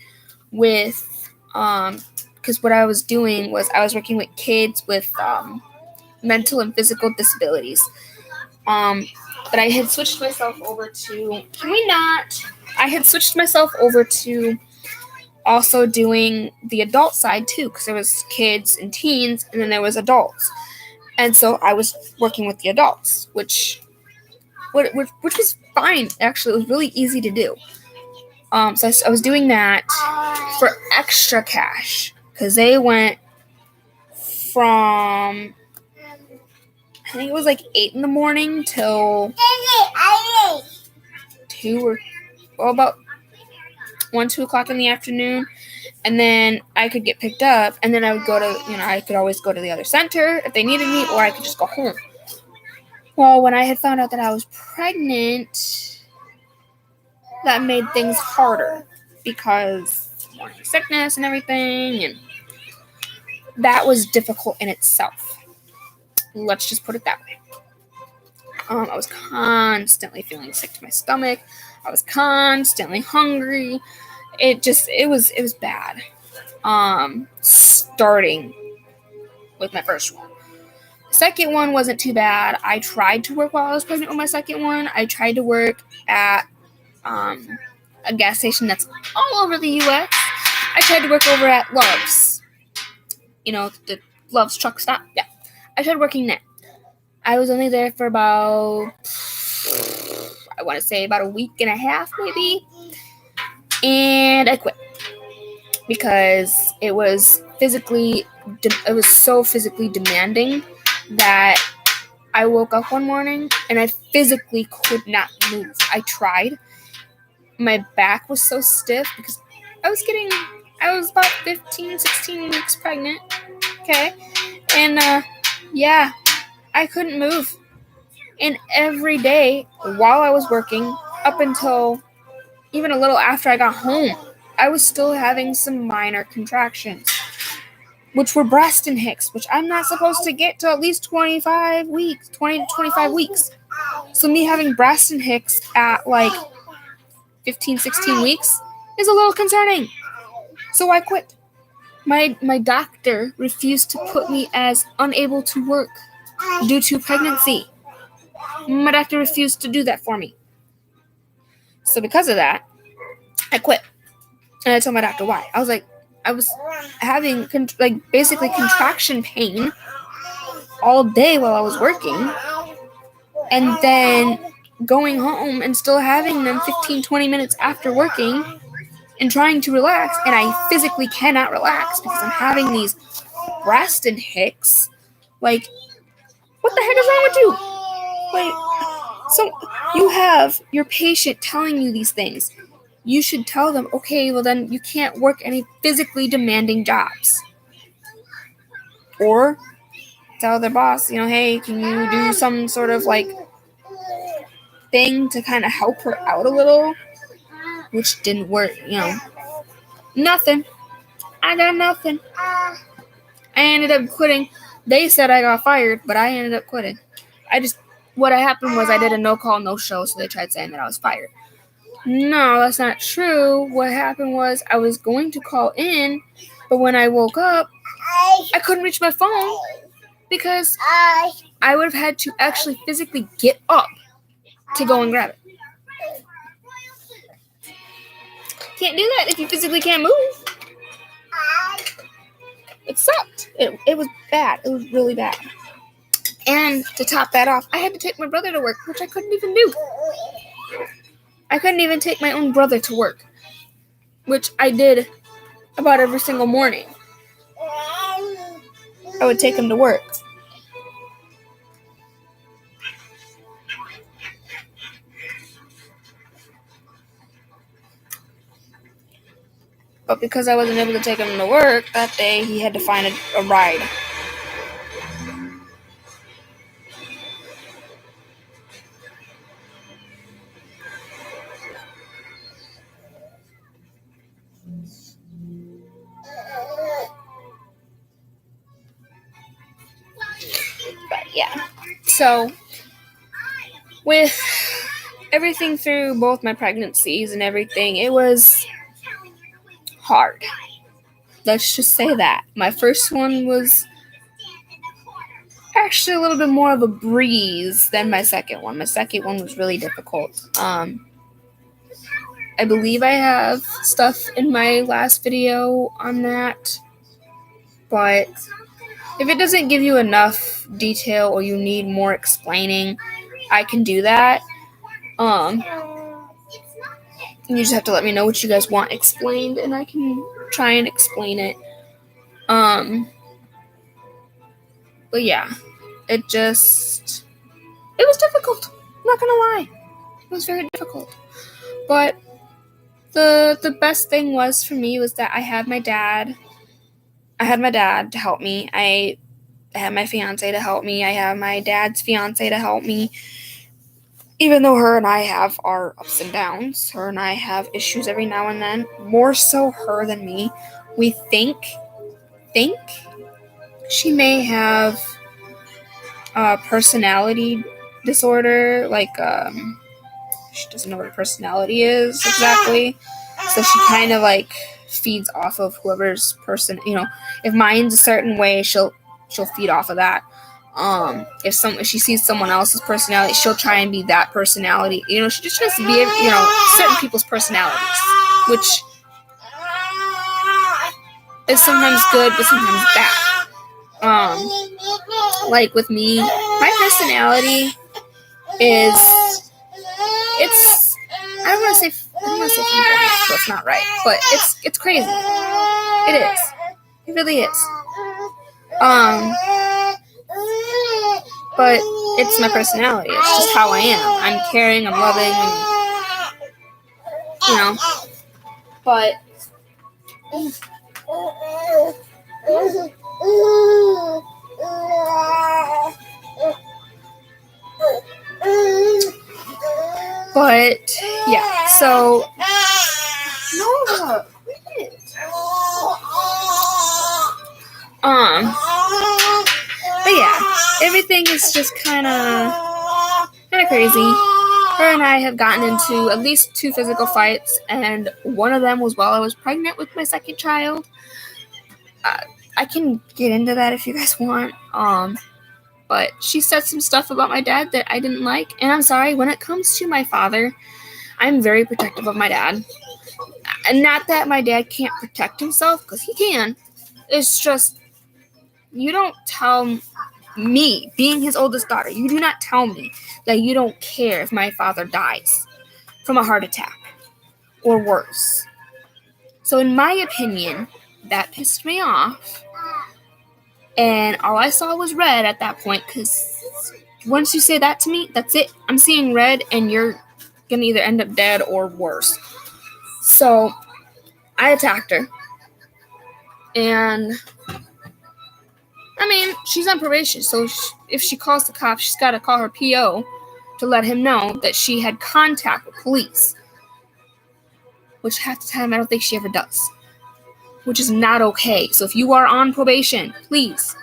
with because what I was doing was I was working with kids with mental and physical disabilities. But I had switched myself over to. Can we not? I had switched myself over to also doing the adult side too, because there was kids and teens, and then there was adults, and so I was working with the adults, which was fine. Actually, it was really easy to do. So I was doing that for extra cash because they went from, I think it was like 8 in the morning till 2 or about 1-2 o'clock in the afternoon, and then I could get picked up, and then I would go to, I could always go to the other center if they needed me, or I could just go home. Well, when I had found out that I was pregnant, that made things harder because morning sickness and everything, and that was difficult in itself. Let's just put it that way. I was constantly feeling sick to my stomach. I was constantly hungry. It was bad. Starting with my first one. The second one wasn't too bad. I tried to work while I was pregnant with my second one. I tried to work at a gas station that's all over the U.S. I tried to work over at Love's. The Love's truck stop. Yeah. I tried working there. I was only there for about, I want to say about a week and a half maybe. And I quit. Because it was so physically demanding that I woke up one morning and I physically could not move. I tried. My back was so stiff because I was about 15, 16 weeks pregnant. Okay. And, I couldn't move. And every day while I was working, up until even a little after I got home, I was still having some minor contractions, which were Braxton Hicks, which I'm not supposed to get till at least 20 to 25 weeks. So me having Braxton Hicks at like 15, 16 weeks is a little concerning. So I quit. My doctor refused to put me as unable to work due to pregnancy. My doctor refused to do that for me. So because of that, I quit. And I told my doctor why. I was like, I was having basically contraction pain all day while I was working, and then going home and still having them 15, 20 minutes after working and trying to relax, and I physically cannot relax because I'm having these Braxton Hicks. Like, what the heck is wrong with you? So you have your patient telling you these things. You should tell them, okay, well then you can't work any physically demanding jobs. Or tell their boss, hey, can you do some sort of thing to kind of help her out a little? Which didn't work, Nothing. I got nothing. I ended up quitting. They said I got fired, but I ended up quitting. What happened was I did a no-call, no-show, so they tried saying that I was fired. No, that's not true. What happened was I was going to call in, but when I woke up, I couldn't reach my phone because I would have had to actually physically get up to go and grab it. Can't do that if you physically can't move. It sucked. It was bad. It was really bad. And to top that off, I had to take my brother to work, which I couldn't even do. I couldn't even take my own brother to work, which I did about every single morning. I would take him to work. But because I wasn't able to take him to work that day, he had to find a ride. But yeah. So, with everything through both my pregnancies and everything, it was hard. Let's just say that. My first one was actually a little bit more of a breeze than my second one. My second one was really difficult. I believe I have stuff in my last video on that, but if it doesn't give you enough detail or you need more explaining, I can do that. You just have to let me know what you guys want explained, and I can try and explain it. But yeah, it was difficult. I'm not gonna lie. It was very difficult. But the best thing was for me was that I had my dad. I had my dad to help me. I had my fiance to help me. I have my dad's fiance to help me. Even though her and I have our ups and downs, her and I have issues every now and then. More so her than me. We think she may have a personality disorder, like she doesn't know what a personality is exactly, so she kind of like feeds off of whoever's person, if mine's a certain way, she'll feed off of that. If she sees someone else's personality, she'll try and be that personality. She just tries to be, certain people's personalities, which is sometimes good but sometimes bad. Like with me, my personality is, I don't want to say flamboyant, so it's not right, but it's crazy. It is. It really is. But it's my personality. It's just how I am. I'm caring, I'm loving, but yeah, so but yeah, everything is just kind of crazy. Her and I have gotten into at least 2 physical fights, and one of them was while I was pregnant with my second child. I can get into that if you guys want. But she said some stuff about my dad that I didn't like, and I'm sorry, when it comes to my father, I'm very protective of my dad. And not that my dad can't protect himself, because he can. It's just, you don't tell me, being his oldest daughter, you do not tell me that you don't care if my father dies from a heart attack or worse. So in my opinion, that pissed me off. And all I saw was red at that point, because once you say that to me, that's it. I'm seeing red, and you're going to either end up dead or worse. So I attacked her. And I mean, she's on probation, so if she calls the cops, she's got to call her PO to let him know that she had contact with police. Which half the time I don't think she ever does. Which is not okay. So if you are on probation, please,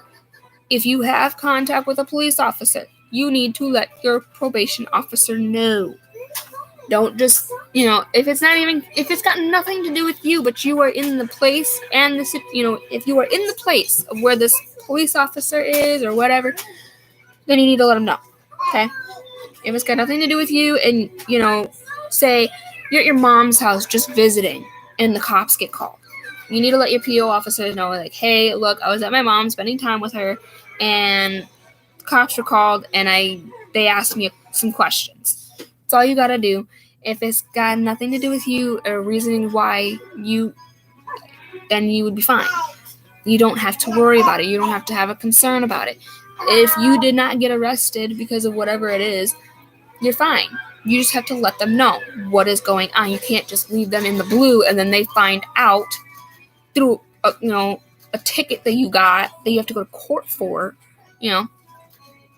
if you have contact with a police officer, you need to let your probation officer know. Don't just, if it's got nothing to do with you, but you are in the place and if you are in the place of where this police officer is or whatever, then you need to let them know. Okay? If it's got nothing to do with you and, say you're at your mom's house just visiting and the cops get called. You need to let your PO officer know, like, hey, look, I was at my mom's spending time with her, and the cops were called, and they asked me some questions. That's all you gotta do. If it's got nothing to do with you or reasoning why then you would be fine. You don't have to worry about it. You don't have to have a concern about it. If you did not get arrested because of whatever it is, you're fine. You just have to let them know what is going on. You can't just leave them in the blue and then they find out through a ticket that you got that you have to go to court for.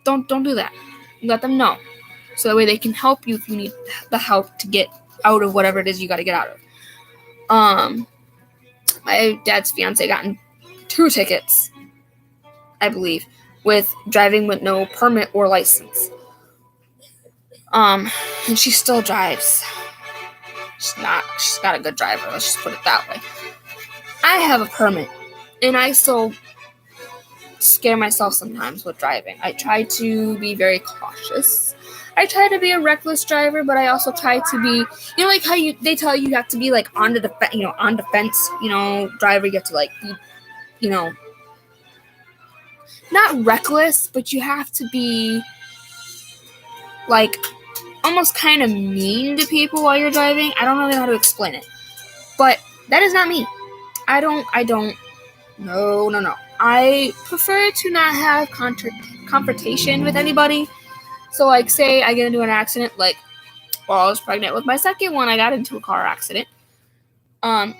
Don't do that. Let them know, so that way they can help you if you need the help to get out of whatever it is you got to get out of. My dad's fiance gotten 2 tickets, I believe, with driving with no permit or license. And she still drives. She's got a good driver, let's just put it that way. I have a permit, and I still scare myself sometimes with driving. I try to be very cautious. I try to be a reckless driver, but I also try to be, like how they tell you have to be like on the on defense, driver. You have to like be, not reckless, but you have to be like almost kind of mean to people while you're driving. I don't really know how to explain it, but that is not me. I don't. No. I prefer to not have confrontation with anybody. So, like, say I get into an accident, like, while I was pregnant with my second one, I got into a car accident. I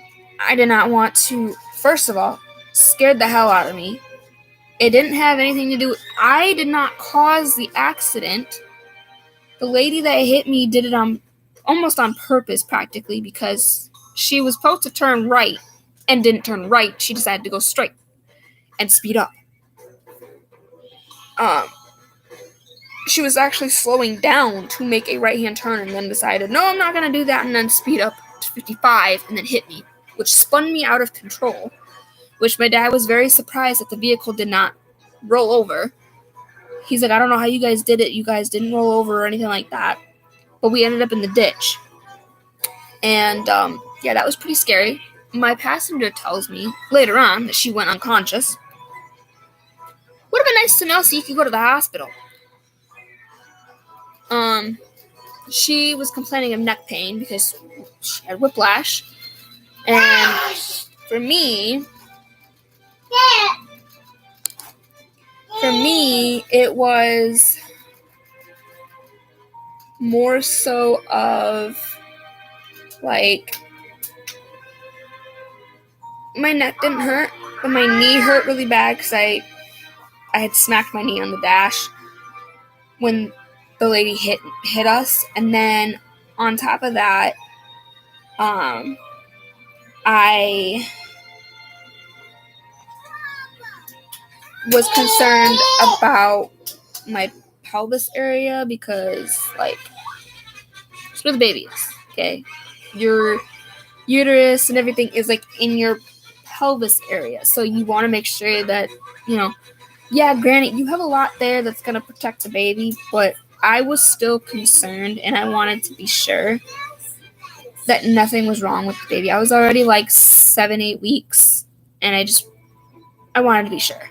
did not want to, first of all, scared the hell out of me. It didn't have anything to do, I did not cause the accident. The lady that hit me did it almost on purpose, practically, because she was supposed to turn right and didn't turn right. She decided to go straight and speed up. She was actually slowing down to make a right-hand turn and then decided, no, I'm not going to do that, and then speed up to 55 and then hit me, which spun me out of control, which my dad was very surprised that the vehicle did not roll over. He's like, I don't know how you guys did it. You guys didn't roll over or anything like that. But we ended up in the ditch. And, yeah, that was pretty scary. My passenger tells me later on that she went unconscious. Would have been nice to know so you could go to the hospital. She was complaining of neck pain because she had whiplash. And for me, it was more so of, like, my neck didn't hurt, but my knee hurt really bad because I had smacked my knee on the dash when the lady hit us. And then on top of that, I was concerned about my pelvis area because, like, it's where the baby is, okay? Your uterus and everything is, like, in your pelvis area. So you want to make sure that, yeah, granted, you have a lot there that's going to protect the baby, but I was still concerned, and I wanted to be sure that nothing was wrong with the baby. I was already like 7-8 weeks, and I wanted to be sure.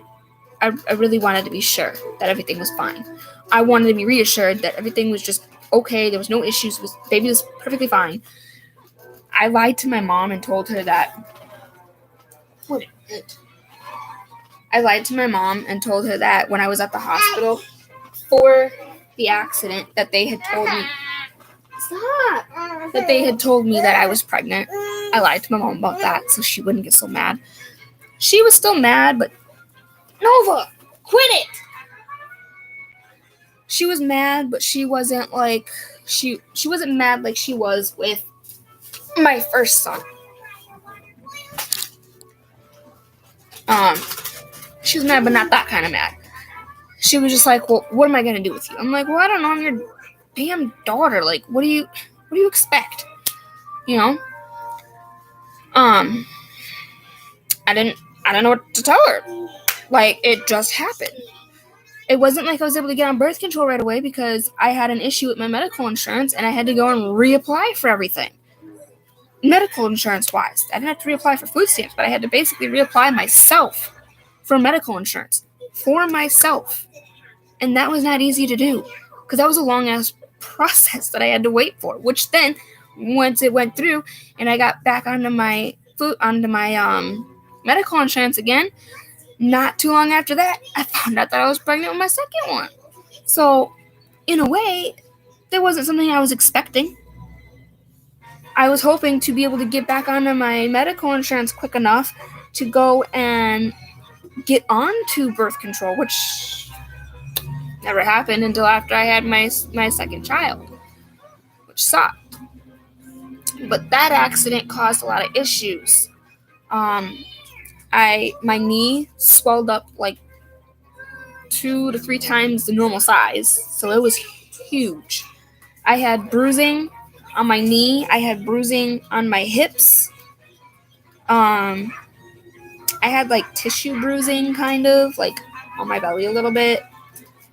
I really wanted to be sure that everything was fine. I wanted to be reassured that everything was just okay. There was no issues. The baby was perfectly fine. I lied to my mom and told her that. I lied to my mom and told her that when I was at the hospital for the accident, that they had told me. Stop! That they had told me that I was pregnant. I lied to my mom about that so she wouldn't get so mad. She was still mad, but Nova, quit it! She was mad, but she wasn't like she wasn't mad like she was with my first son. She was mad, but not that kind of mad. She was just like, well, what am I gonna do with you? I'm like, well, I don't know. I'm your damn daughter. Like, what do you expect? I don't know what to tell her. Like, it just happened. It wasn't like I was able to get on birth control right away because I had an issue with my medical insurance and I had to go and reapply for everything. Medical insurance wise. I didn't have to reapply for food stamps, but I had to basically reapply myself for medical insurance. For myself. And that was not easy to do. Because that was a long ass process that I had to wait for. Which then, once it went through and I got back onto my medical insurance again, not too long after that, I found out that I was pregnant with my second one. So, in a way, there wasn't something I was expecting. I was hoping to be able to get back onto my medical insurance quick enough to go and get onto birth control, which never happened until after I had my second child, which sucked. But that accident caused a lot of issues. My knee swelled up like 2 to 3 times the normal size, so it was huge. I had bruising on my knee. I had bruising on my hips. I had like tissue bruising, kind of like on my belly a little bit,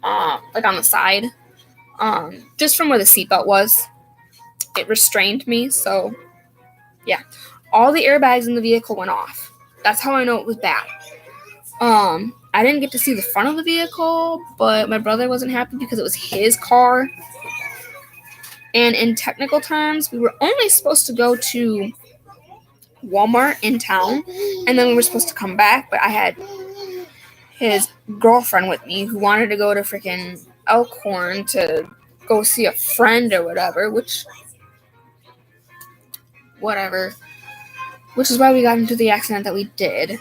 like on the side, just from where the seatbelt was. It restrained me, so yeah. All the airbags in the vehicle went off. That's how I know it was bad. I didn't get to see the front of the vehicle, but my brother wasn't happy because it was his car. And in technical terms, we were only supposed to go to Walmart in town, and then we were supposed to come back, but I had his girlfriend with me who wanted to go to freaking Elkhorn to go see a friend or whatever, which is why we got into the accident that we did.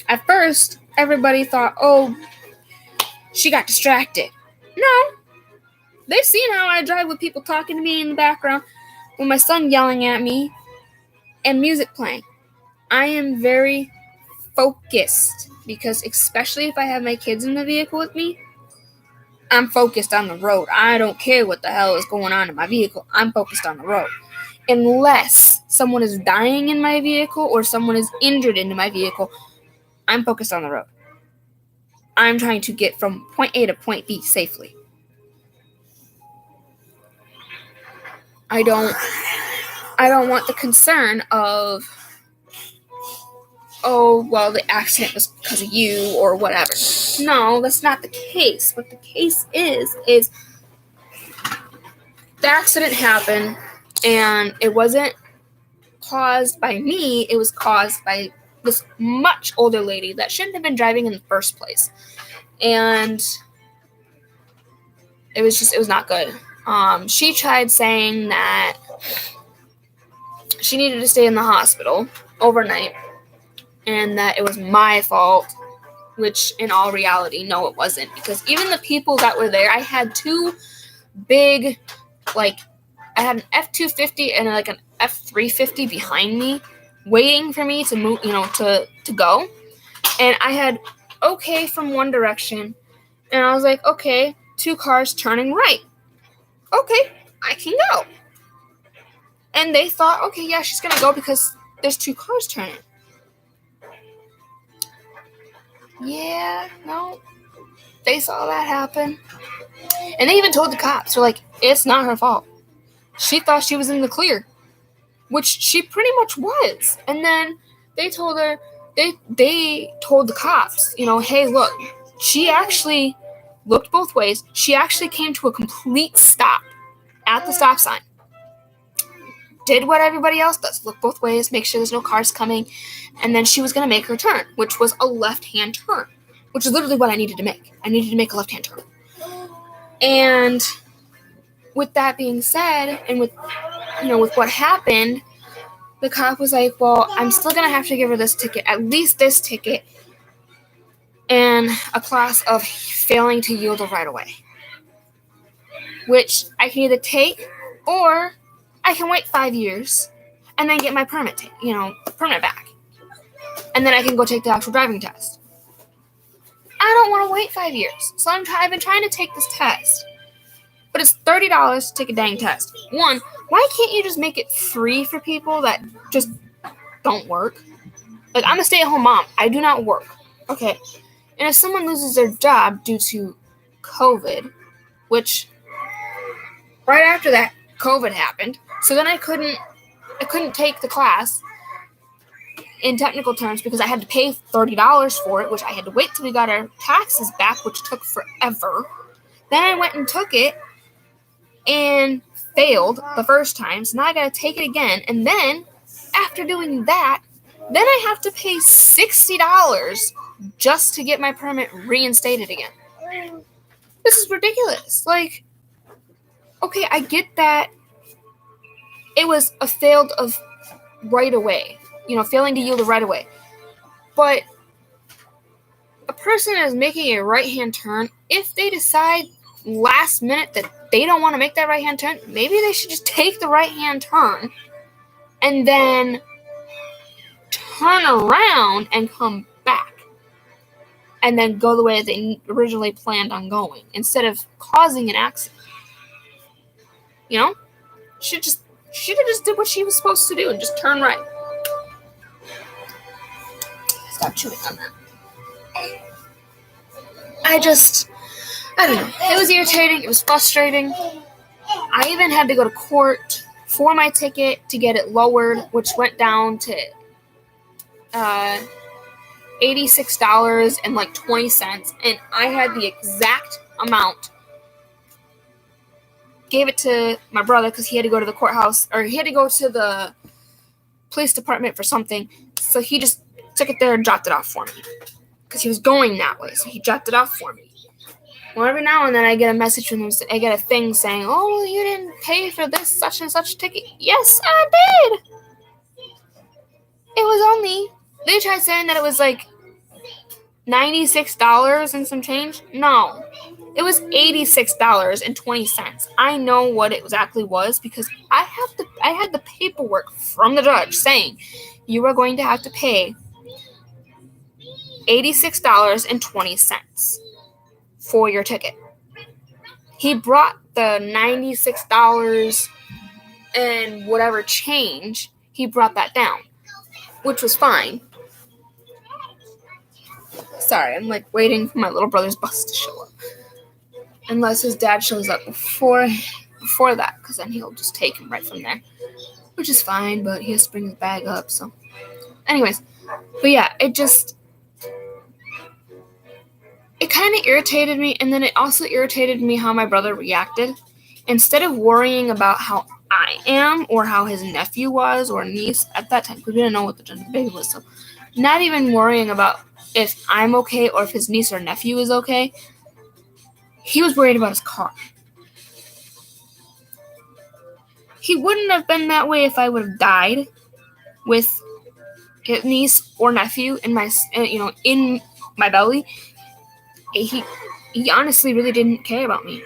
At first, everybody thought, oh, she got distracted. No. They've seen how I drive with people talking to me in the background, with my son yelling at me, and music playing. I am very focused, because especially if I have my kids in the vehicle with me, I'm focused on the road. I don't care what the hell is going on in my vehicle. I'm focused on the road. Unless someone is dying in my vehicle or someone is injured in my vehicle, I'm focused on the road. I'm trying to get from point A to point B safely. I don't want the concern of, oh, well, the accident was because of you or whatever. No, that's not the case. What the case is the accident happened, and it wasn't caused by me. It was caused by this much older lady that shouldn't have been driving in the first place. And it was not good. She tried saying that she needed to stay in the hospital overnight and that it was my fault, which in all reality, no, it wasn't. Because even the people that were there, I had two big, I had an F-250 and an F-350 behind me waiting for me to move, to go. And I had okay from one direction, and I was like, okay, two cars turning right. Okay, I can go. And they thought, okay, yeah, she's going to go because there's two cars turning. Yeah, no. They saw that happen. And they even told the cops, they're like, it's not her fault. She thought she was in the clear, which she pretty much was. And then they told her, they told the cops, hey, look, she actually looked both ways. She actually came to a complete stop at the stop sign. Did what everybody else does, look both ways, make sure there's no cars coming, and then she was going to make her turn, which was a left-hand turn, which is literally what I needed to make. I needed to make a left-hand turn. And with that being said, and with what happened, the cop was like, well, I'm still going to have to give her this ticket, at least this ticket, and a class of failing to yield a right-of-way, which I can either take, or I can wait 5 years and then get my permit back. And then I can go take the actual driving test. I don't want to wait 5 years. So I've been trying to take this test. But it's $30 to take a dang test. One, why can't you just make it free for people that just don't work? I'm a stay-at-home mom. I do not work. Okay. And if someone loses their job due to COVID, which right after that, COVID happened. So then I couldn't take the class in technical terms because I had to pay $30 for it, which I had to wait till we got our taxes back, which took forever. Then I went and took it and failed the first time. So now I got to take it again. And then after doing that, then I have to pay $60 just to get my permit reinstated again. This is ridiculous. Okay, I get that it was a failed of right away, failing to yield a right away. But a person is making a right-hand turn, if they decide last minute that they don't want to make that right-hand turn, maybe they should just take the right-hand turn and then turn around and come back and then go the way they originally planned on going instead of causing an accident. She should have just did what she was supposed to do and just turn right. stop chewing on that. I don't know. It was irritating. It was frustrating. I even had to go to court for my ticket to get it lowered, which went down to $86.20, and I had the exact amount. Gave it to my brother because he had to go to the courthouse, or he had to go to the police department for something, so he just took it there and dropped it off for me because he was going that way, so he dropped it off for me. Well, every now and then I get a message from them. I get a thing saying, "Oh, well, you didn't pay for this such and such ticket." Yes, I did. It was only, they tried saying that it was like $96 and some change. No, it was $86.20. I know what it exactly was because I had the paperwork from the judge saying you are going to have to pay $86.20 for your ticket. He brought the $96 and whatever change, he brought that down, which was fine. Sorry, I'm like waiting for my little brother's bus to show up. Unless his dad shows up before that, because then he'll just take him right from there. Which is fine, but he has to bring his bag up, so. Anyways, but yeah, it kind of irritated me, and then it also irritated me how my brother reacted. Instead of worrying about how I am, or how his nephew was, or niece at that time, because we didn't know what the gender of the baby was, so not even worrying about if I'm okay or if his niece or nephew is okay, he was worried about his car. He wouldn't have been that way if I would have died with his niece or nephew in my belly. He honestly really didn't care about me.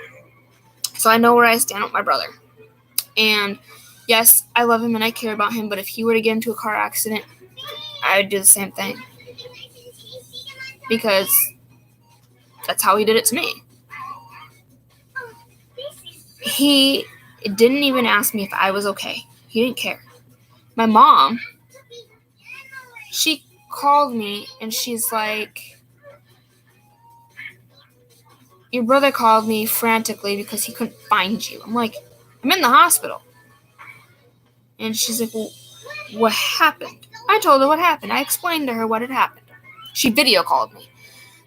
So I know where I stand with my brother. And yes, I love him and I care about him, but if he were to get into a car accident, I would do the same thing. Because that's how he did it to me. He didn't even ask me if I was okay. He didn't care. My mom, she called me and she's like, "Your brother called me frantically because he couldn't find you." I'm like, "I'm in the hospital." And she's like, "Well, what happened?" I told her what happened. I explained to her what had happened. She video called me.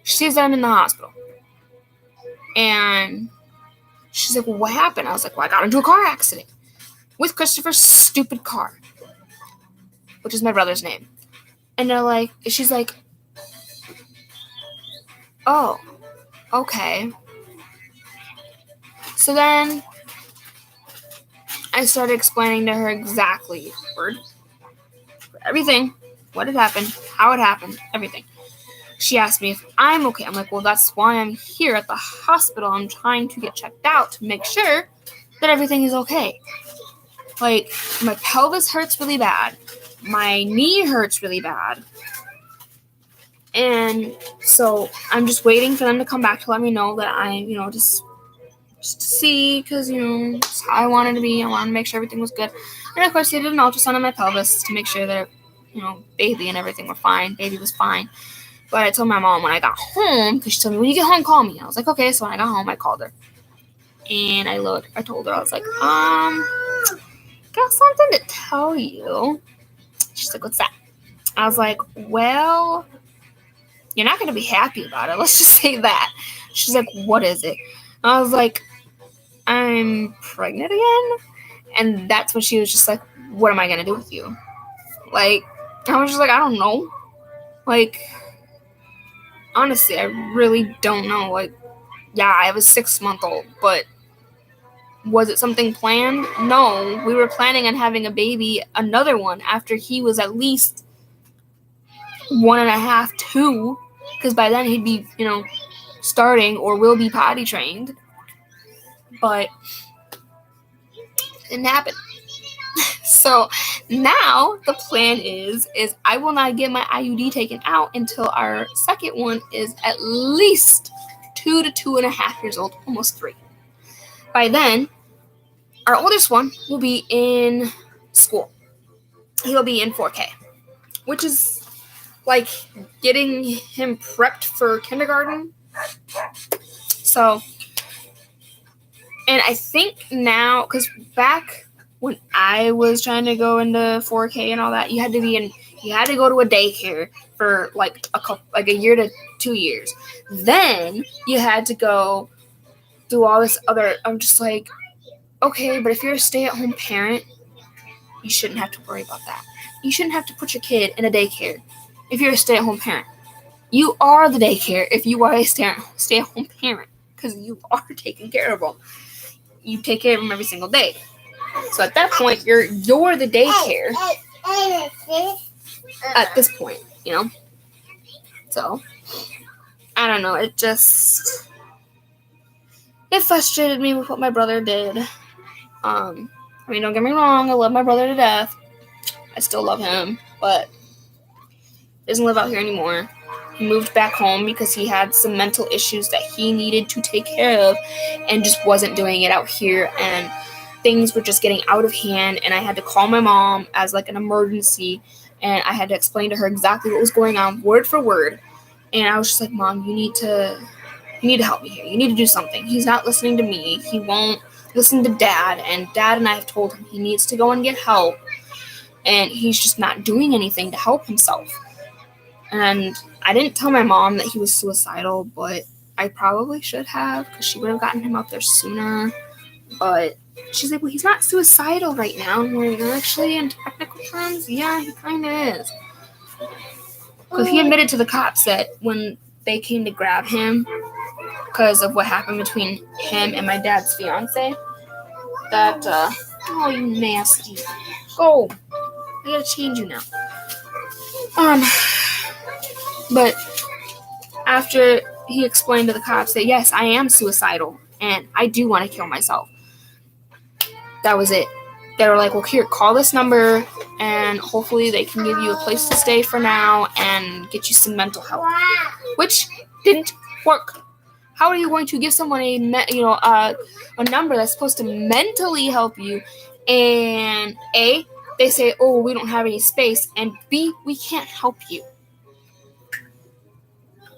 She says that I'm in the hospital. And she's like, "Well, what happened?" I was like, "Well, I got into a car accident with Christopher's stupid car," which is my brother's name. And she's like, "Oh, okay." So then I started explaining to her exactly everything, what had happened, how it happened, everything. She asked me if I'm okay. I'm like, "Well, that's why I'm here at the hospital. I'm trying to get checked out to make sure that everything is okay. Like, my pelvis hurts really bad. My knee hurts really bad. And so I'm just waiting for them to come back to let me know that I'm, just to see, because, it's how I wanted to be. I wanted to make sure everything was good." And of course, they did an ultrasound on my pelvis to make sure that, baby and everything were fine. Baby was fine. But I told my mom when I got home, because she told me, "When you get home, call me." I was like, "Okay." So when I got home, I called her. And I told her, I was like, "Got something to tell you." She's like, "What's that?" I was like, "Well, you're not going to be happy about it. Let's just say that." She's like, "What is it?" I was like, "I'm pregnant again." And that's when she was just like, "What am I going to do with you?" Like, I was just like, "I don't know." Like, honestly, I really don't know. Like, yeah, I have a 6-month-old, but was it something planned? No, we were planning on having a baby, another one, after he was at least 1.5, 2, because by then he'd be, starting or will be potty trained. But it didn't happen. So now the plan is I will not get my IUD taken out until our second one is at least 2 to 2.5 years old, almost 3. By then, our oldest one will be in school. He'll be in 4K, which is like getting him prepped for kindergarten. So, and I think now, because back when I was trying to go into 4K and all that, you had to go to a daycare for like a year to 2 years. Then you had to go do all this other. I'm just like, okay, but if you're a stay-at-home parent, you shouldn't have to worry about that. You shouldn't have to put your kid in a daycare if you're a stay-at-home parent. You are the daycare if you are a stay-at-home parent, because you are taking care of them. You take care of them every single day. So at that point, you're the daycare at this point, you know? So, I don't know. It frustrated me with what my brother did. I mean, don't get me wrong. I love my brother to death. I still love him, but he doesn't live out here anymore. He moved back home because he had some mental issues that he needed to take care of and just wasn't doing it out here. And things were just getting out of hand, and I had to call my mom as like an emergency, and I had to explain to her exactly what was going on, word for word. And I was just like, Mom, you need to help me here. You need to do something. He's not listening to me. He won't listen to Dad, and Dad and I have told him he needs to go and get help, and he's just not doing anything to help himself. And I didn't tell my mom that he was suicidal, but I probably should have, because she would have gotten him out there sooner. But she's like, well, he's not suicidal right now. And we're like, actually, in technical terms, yeah, he kind of is. Because he admitted to the cops that when they came to grab him, because of what happened between him and my dad's fiance, that, oh, you nasty. Go. I gotta change you now. But after he explained to the cops that, yes, I am suicidal and I do want to kill myself, that was it. They were like, well, here, call this number and hopefully they can give you a place to stay for now and get you some mental help, which didn't work. How are you going to give someone a number that's supposed to mentally help you, and A, they say, oh, we don't have any space, and B, we can't help you?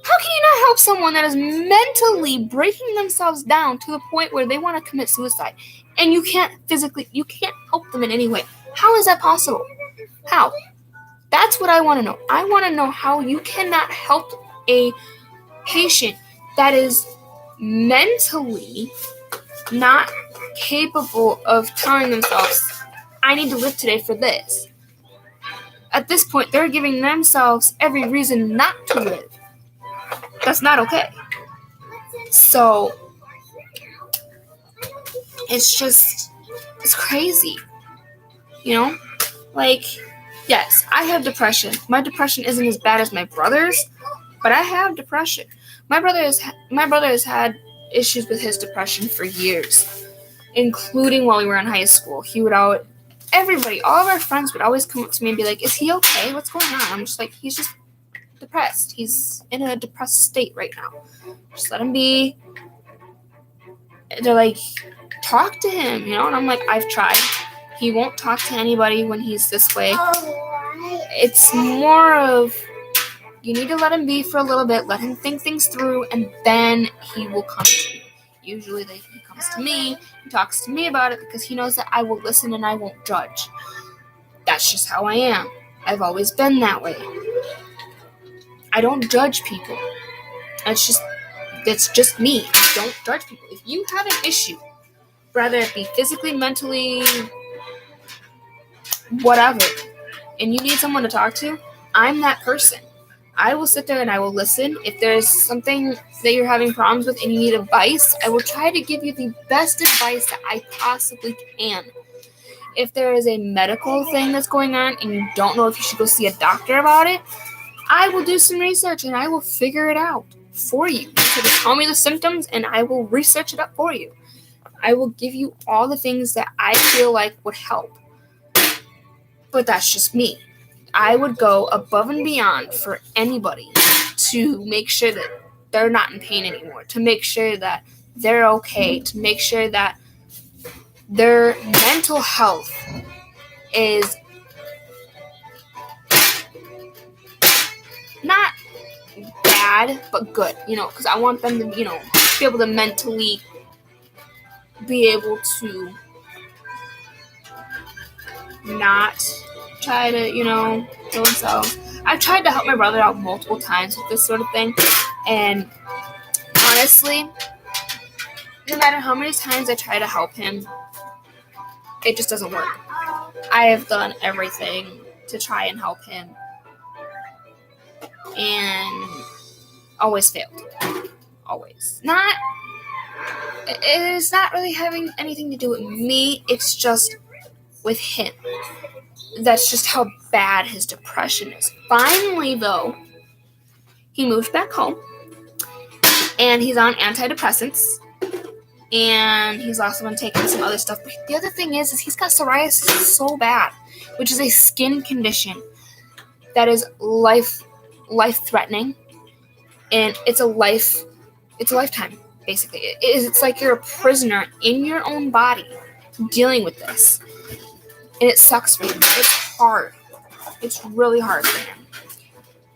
How can you not help someone that is mentally breaking themselves down to the point where they want to commit suicide, and you can't help them in any way? How is that possible? How? That's what I want to know. I want to know how you cannot help a patient that is mentally not capable of telling themselves, I need to live today for this. At this point, they're giving themselves every reason not to live. That's not okay. So, it's crazy. You know? Like, yes, I have depression. My depression isn't as bad as my brother's, but I have depression. My brother has had issues with his depression for years, including while we were in high school. All of our friends would always come up to me and be like, is he okay? What's going on? I'm just like, he's just depressed. He's in a depressed state right now. Just let him be. They're like, talk to him, you know? And I'm like, I've tried. He won't talk to anybody when he's this way. It's more of, you need to let him be for a little bit, let him think things through, and then he will come to you. Usually he comes to me, he talks to me about it because he knows that I will listen and I won't judge. That's just how I am. I've always been that way. I don't judge people. That's just me. I don't judge people. If you have an issue, whether it be physically, mentally, whatever, and you need someone to talk to, I'm that person. I will sit there and I will listen. If there's something that you're having problems with and you need advice, I will try to give you the best advice that I possibly can. If there is a medical thing that's going on and you don't know if you should go see a doctor about it, I will do some research and I will figure it out for you. So just tell me the symptoms and I will research it up for you. I will give you all the things that I feel like would help. But that's just me. I would go above and beyond for anybody to make sure that they're not in pain anymore, to make sure that they're okay, to make sure that their mental health is bad, but good, because I want them to, be able to mentally be able to not try to, kill themselves. I've tried to help my brother out multiple times with this sort of thing, and honestly, no matter how many times I try to help him, it just doesn't work. I have done everything to try and help him, and always failed. Always. It's not really having anything to do with me, it's just with him. That's just how bad his depression is. Finally, though, he moved back home, and he's on antidepressants, and he's also been taking some other stuff. But the other thing is he's got psoriasis so bad, which is a skin condition that is life-threatening, and it's a lifetime, basically. It's like you're a prisoner in your own body dealing with this, and it sucks for him. It's hard. It's really hard for him,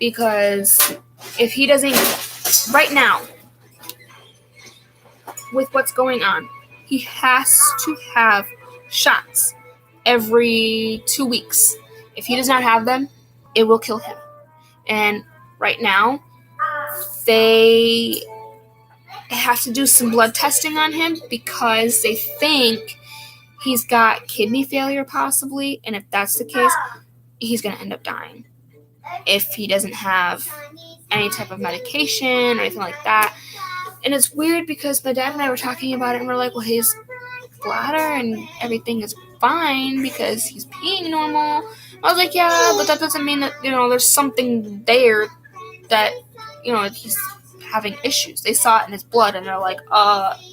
because if he doesn't, right now, with what's going on, he has to have shots every 2 weeks. If he does not have them, it will kill him. And right now, they have to do some blood testing on him because they think he's got kidney failure possibly, and if that's the case, he's going to end up dying if he doesn't have any type of medication or anything like that. And it's weird because my dad and I were talking about it, and we're like, well, his bladder and everything is fine because he's peeing normal. I was like, yeah, but that doesn't mean that, there's something there that, he's having issues. They saw it in his blood, and they're like,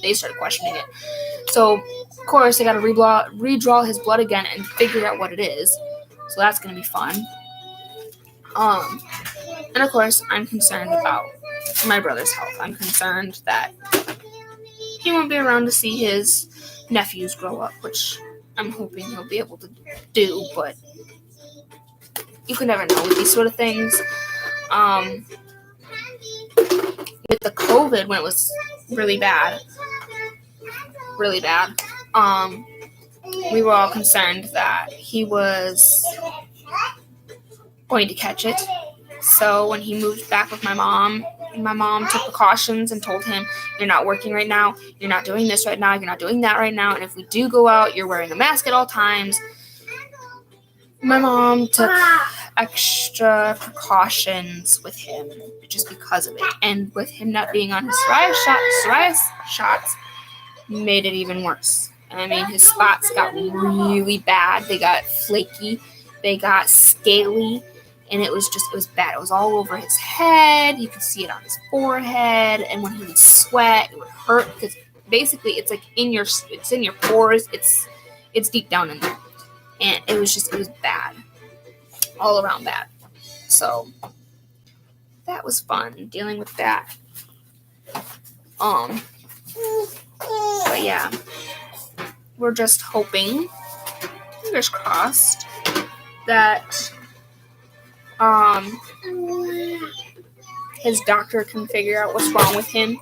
they started questioning it. So, of course, they got to redraw his blood again and figure out what it is. So that's going to be fun. And of course, I'm concerned about my brother's health. I'm concerned that he won't be around to see his nephews grow up, which I'm hoping he'll be able to do, but you can never know with these sort of things. With the COVID, when it was really bad, we were all concerned that he was going to catch it. So when he moved back with my mom took precautions and told him, you're not working right now, you're not doing this right now, you're not doing that right now, and if we do go out, you're wearing a mask at all times. My mom took extra precautions with him just because of it, and with him not being on his psoriasis shots made it even worse. I mean, his spots got really bad. They got flaky, they got scaly, and it was bad. It was all over his head. You could see it on his forehead, and when he would sweat, it would hurt because basically it's like it's in your pores. It's deep down in there, and it was bad, all around bad. So that was fun dealing with that. But yeah, we're just hoping, fingers crossed, that his doctor can figure out what's wrong with him,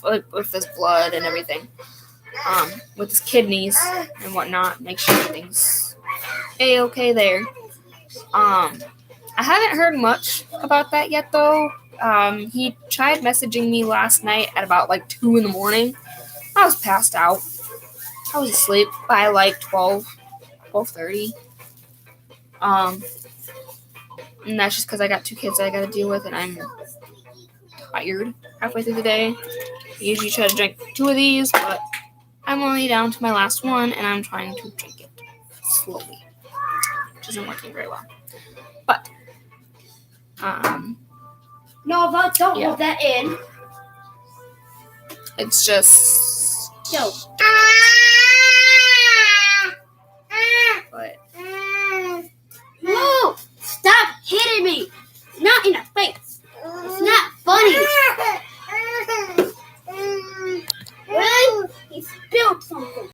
with his blood and everything, with his kidneys and whatnot, make sure everything's A-okay there. I haven't heard much about that yet, though. He tried messaging me last night at about 2 in the morning. I was passed out. I was asleep by 12:30. And that's just because I got 2 kids that I got to deal with, and I'm tired halfway through the day. I usually try to drink 2 of these, but I'm only down to my last one, and I'm trying to drink it slowly, which isn't working very well. But, no, but don't hold that in. It's just... No.